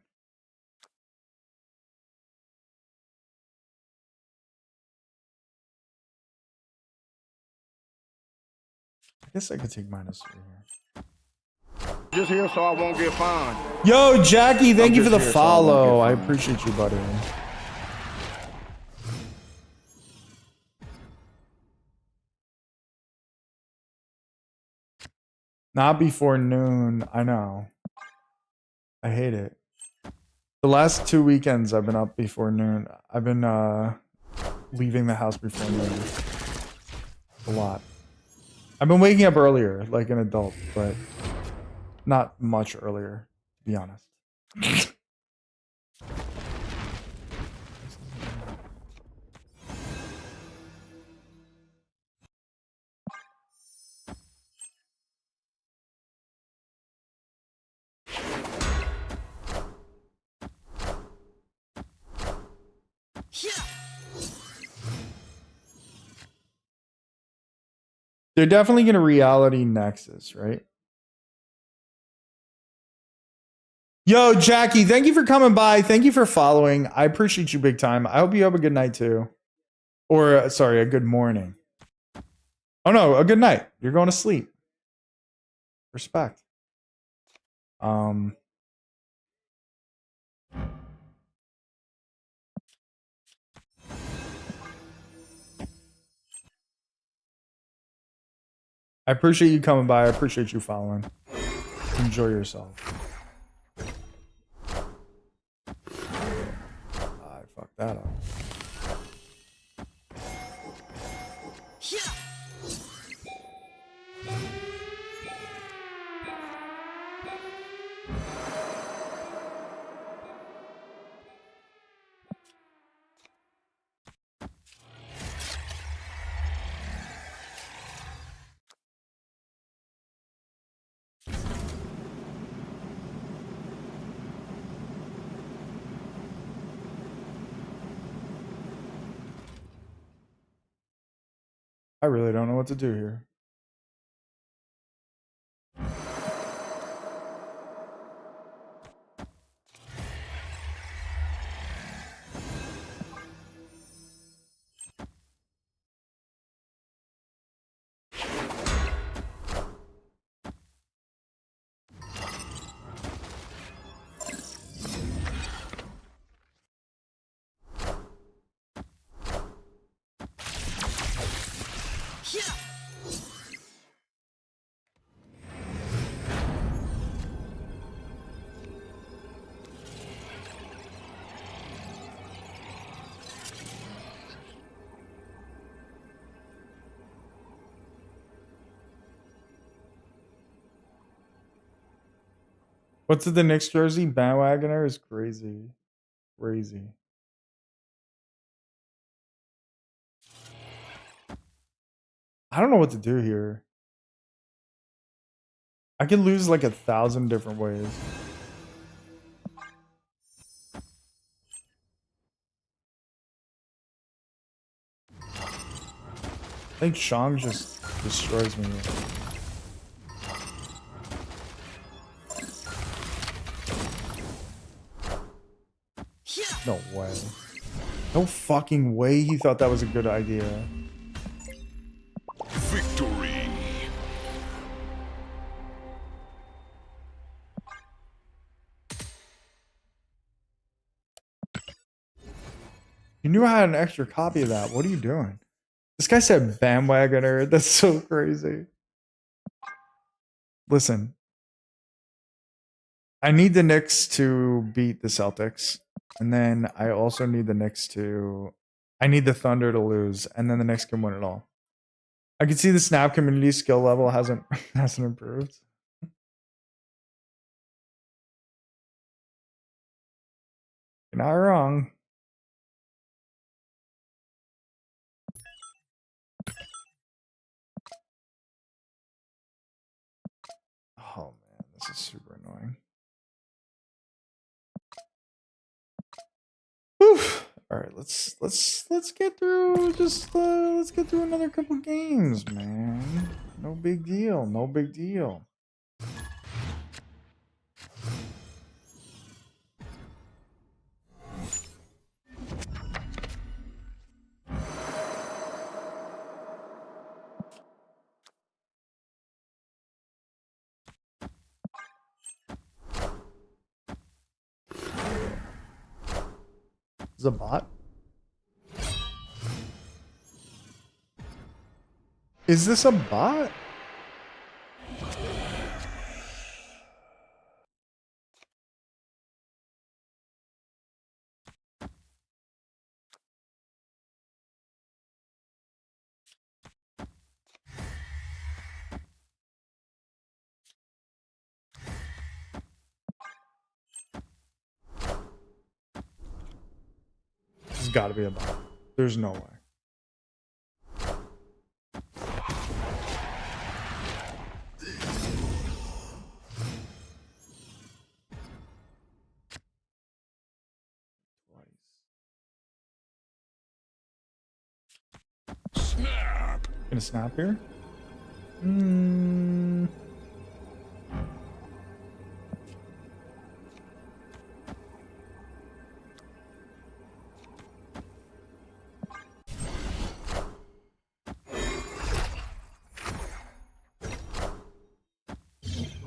I guess I could take -3 here. Just here so I won't get fined. Yo, Jackie, thank you for the just here so I won't follow. get I fined. appreciate you, buddy. Not before noon. I know. I hate it. The last 2 weekends I've been up before noon. I've been leaving the house before noon. A lot. I've been waking up earlier, like an adult, but not much earlier, to be honest. They're definitely gonna reality Nexus, right? Yo, Jackie, thank you for coming by. Thank you for following. I appreciate you big time. I hope you have a good night too. Or sorry, a good morning. Oh no, a good night. You're going to sleep. Respect. I appreciate you coming by. I appreciate you following. Enjoy yourself. I fucked that up. I really don't know what to do here. What's the Knicks jersey? Bandwagoner is crazy. Crazy. I don't know what to do here. I could lose like 1,000 different ways. I think Shang just destroys me. No way. No fucking way he thought that was a good idea. Victory. You knew I had an extra copy of that. What are you doing? This guy said bandwagoner. That's so crazy. Listen. I need the Knicks to beat the Celtics. And then I also need the Knicks to... I need the Thunder to lose. And then the Knicks can win it all. I can see the Snap community skill level hasn't improved. You're not wrong. Oh man, this is super annoying. Whew. All right, let's get through let's get through another couple games, man. No big deal. No big deal. is a bot? Is this a bot? This has got to be a bot. There's no way. Snap. Gonna snap here? Mm.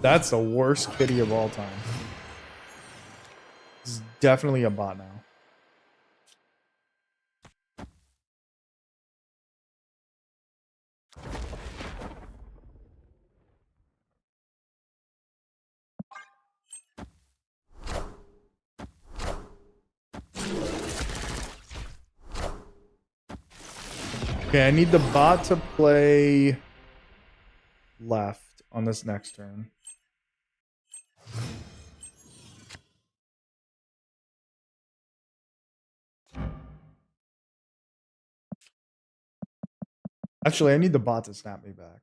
That's the worst kitty of all time. This is definitely a bot now. Okay, I need the bot to play left on this next turn. Actually, I need the bot to snap me back.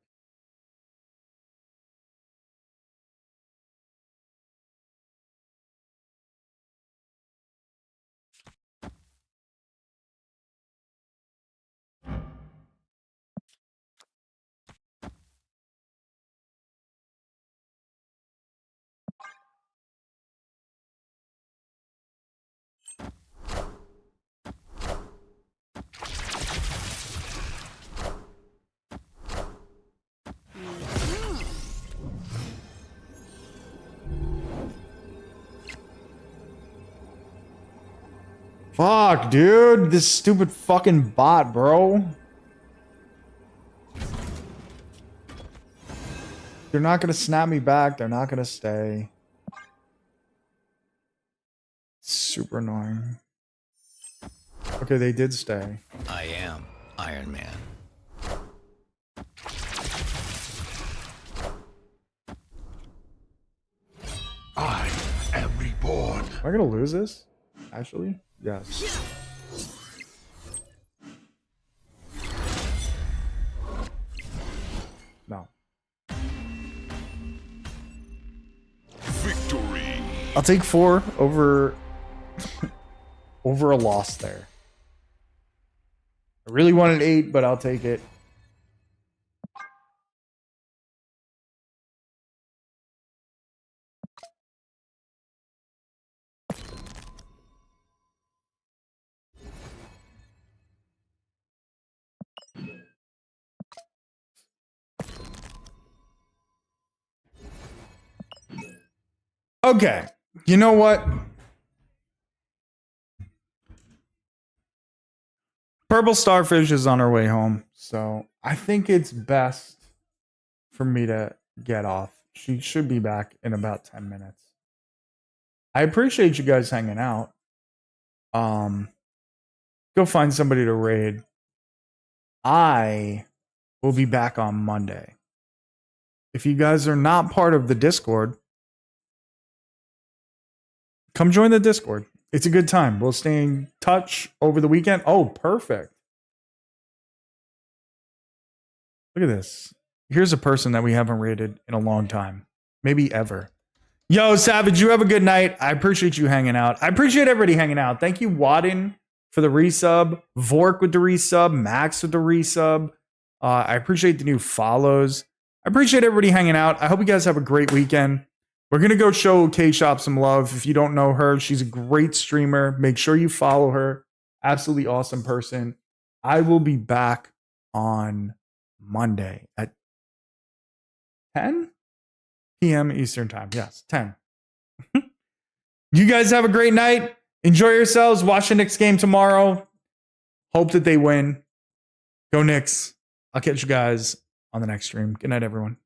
Fuck, dude. This stupid fucking bot, bro. They're not gonna snap me back. They're not gonna stay. Super annoying. Okay, they did stay. I am Iron Man. I am reborn. Am I gonna lose this? Actually? Yes. No. Victory. I'll take 4 over over a loss there. I really wanted 8, but I'll take it. Okay. You know what? Purple Starfish is on her way home, so I think it's best for me to get off. She should be back in about 10 minutes. I appreciate you guys hanging out. Go find somebody to raid. I will be back on Monday. If you guys are not part of the Discord, come join the Discord. It's a good time. We'll stay in touch over the weekend. Oh, perfect. Look at this. Here's a person that we haven't rated in a long time. Maybe ever. Yo, Savage, you have a good night. I appreciate you hanging out. I appreciate everybody hanging out. Thank you, Wadden, for the resub. Vork with the resub. Max with the resub. I appreciate the new follows. I appreciate everybody hanging out. I hope you guys have a great weekend. We're going to go show K-Shop some love. If you don't know her, she's a great streamer. Make sure you follow her. Absolutely awesome person. I will be back on Monday at 10 p.m. Eastern time. Yes, 10. You guys have a great night. Enjoy yourselves. Watch the Knicks game tomorrow. Hope that they win. Go Knicks. I'll catch you guys on the next stream. Good night, everyone.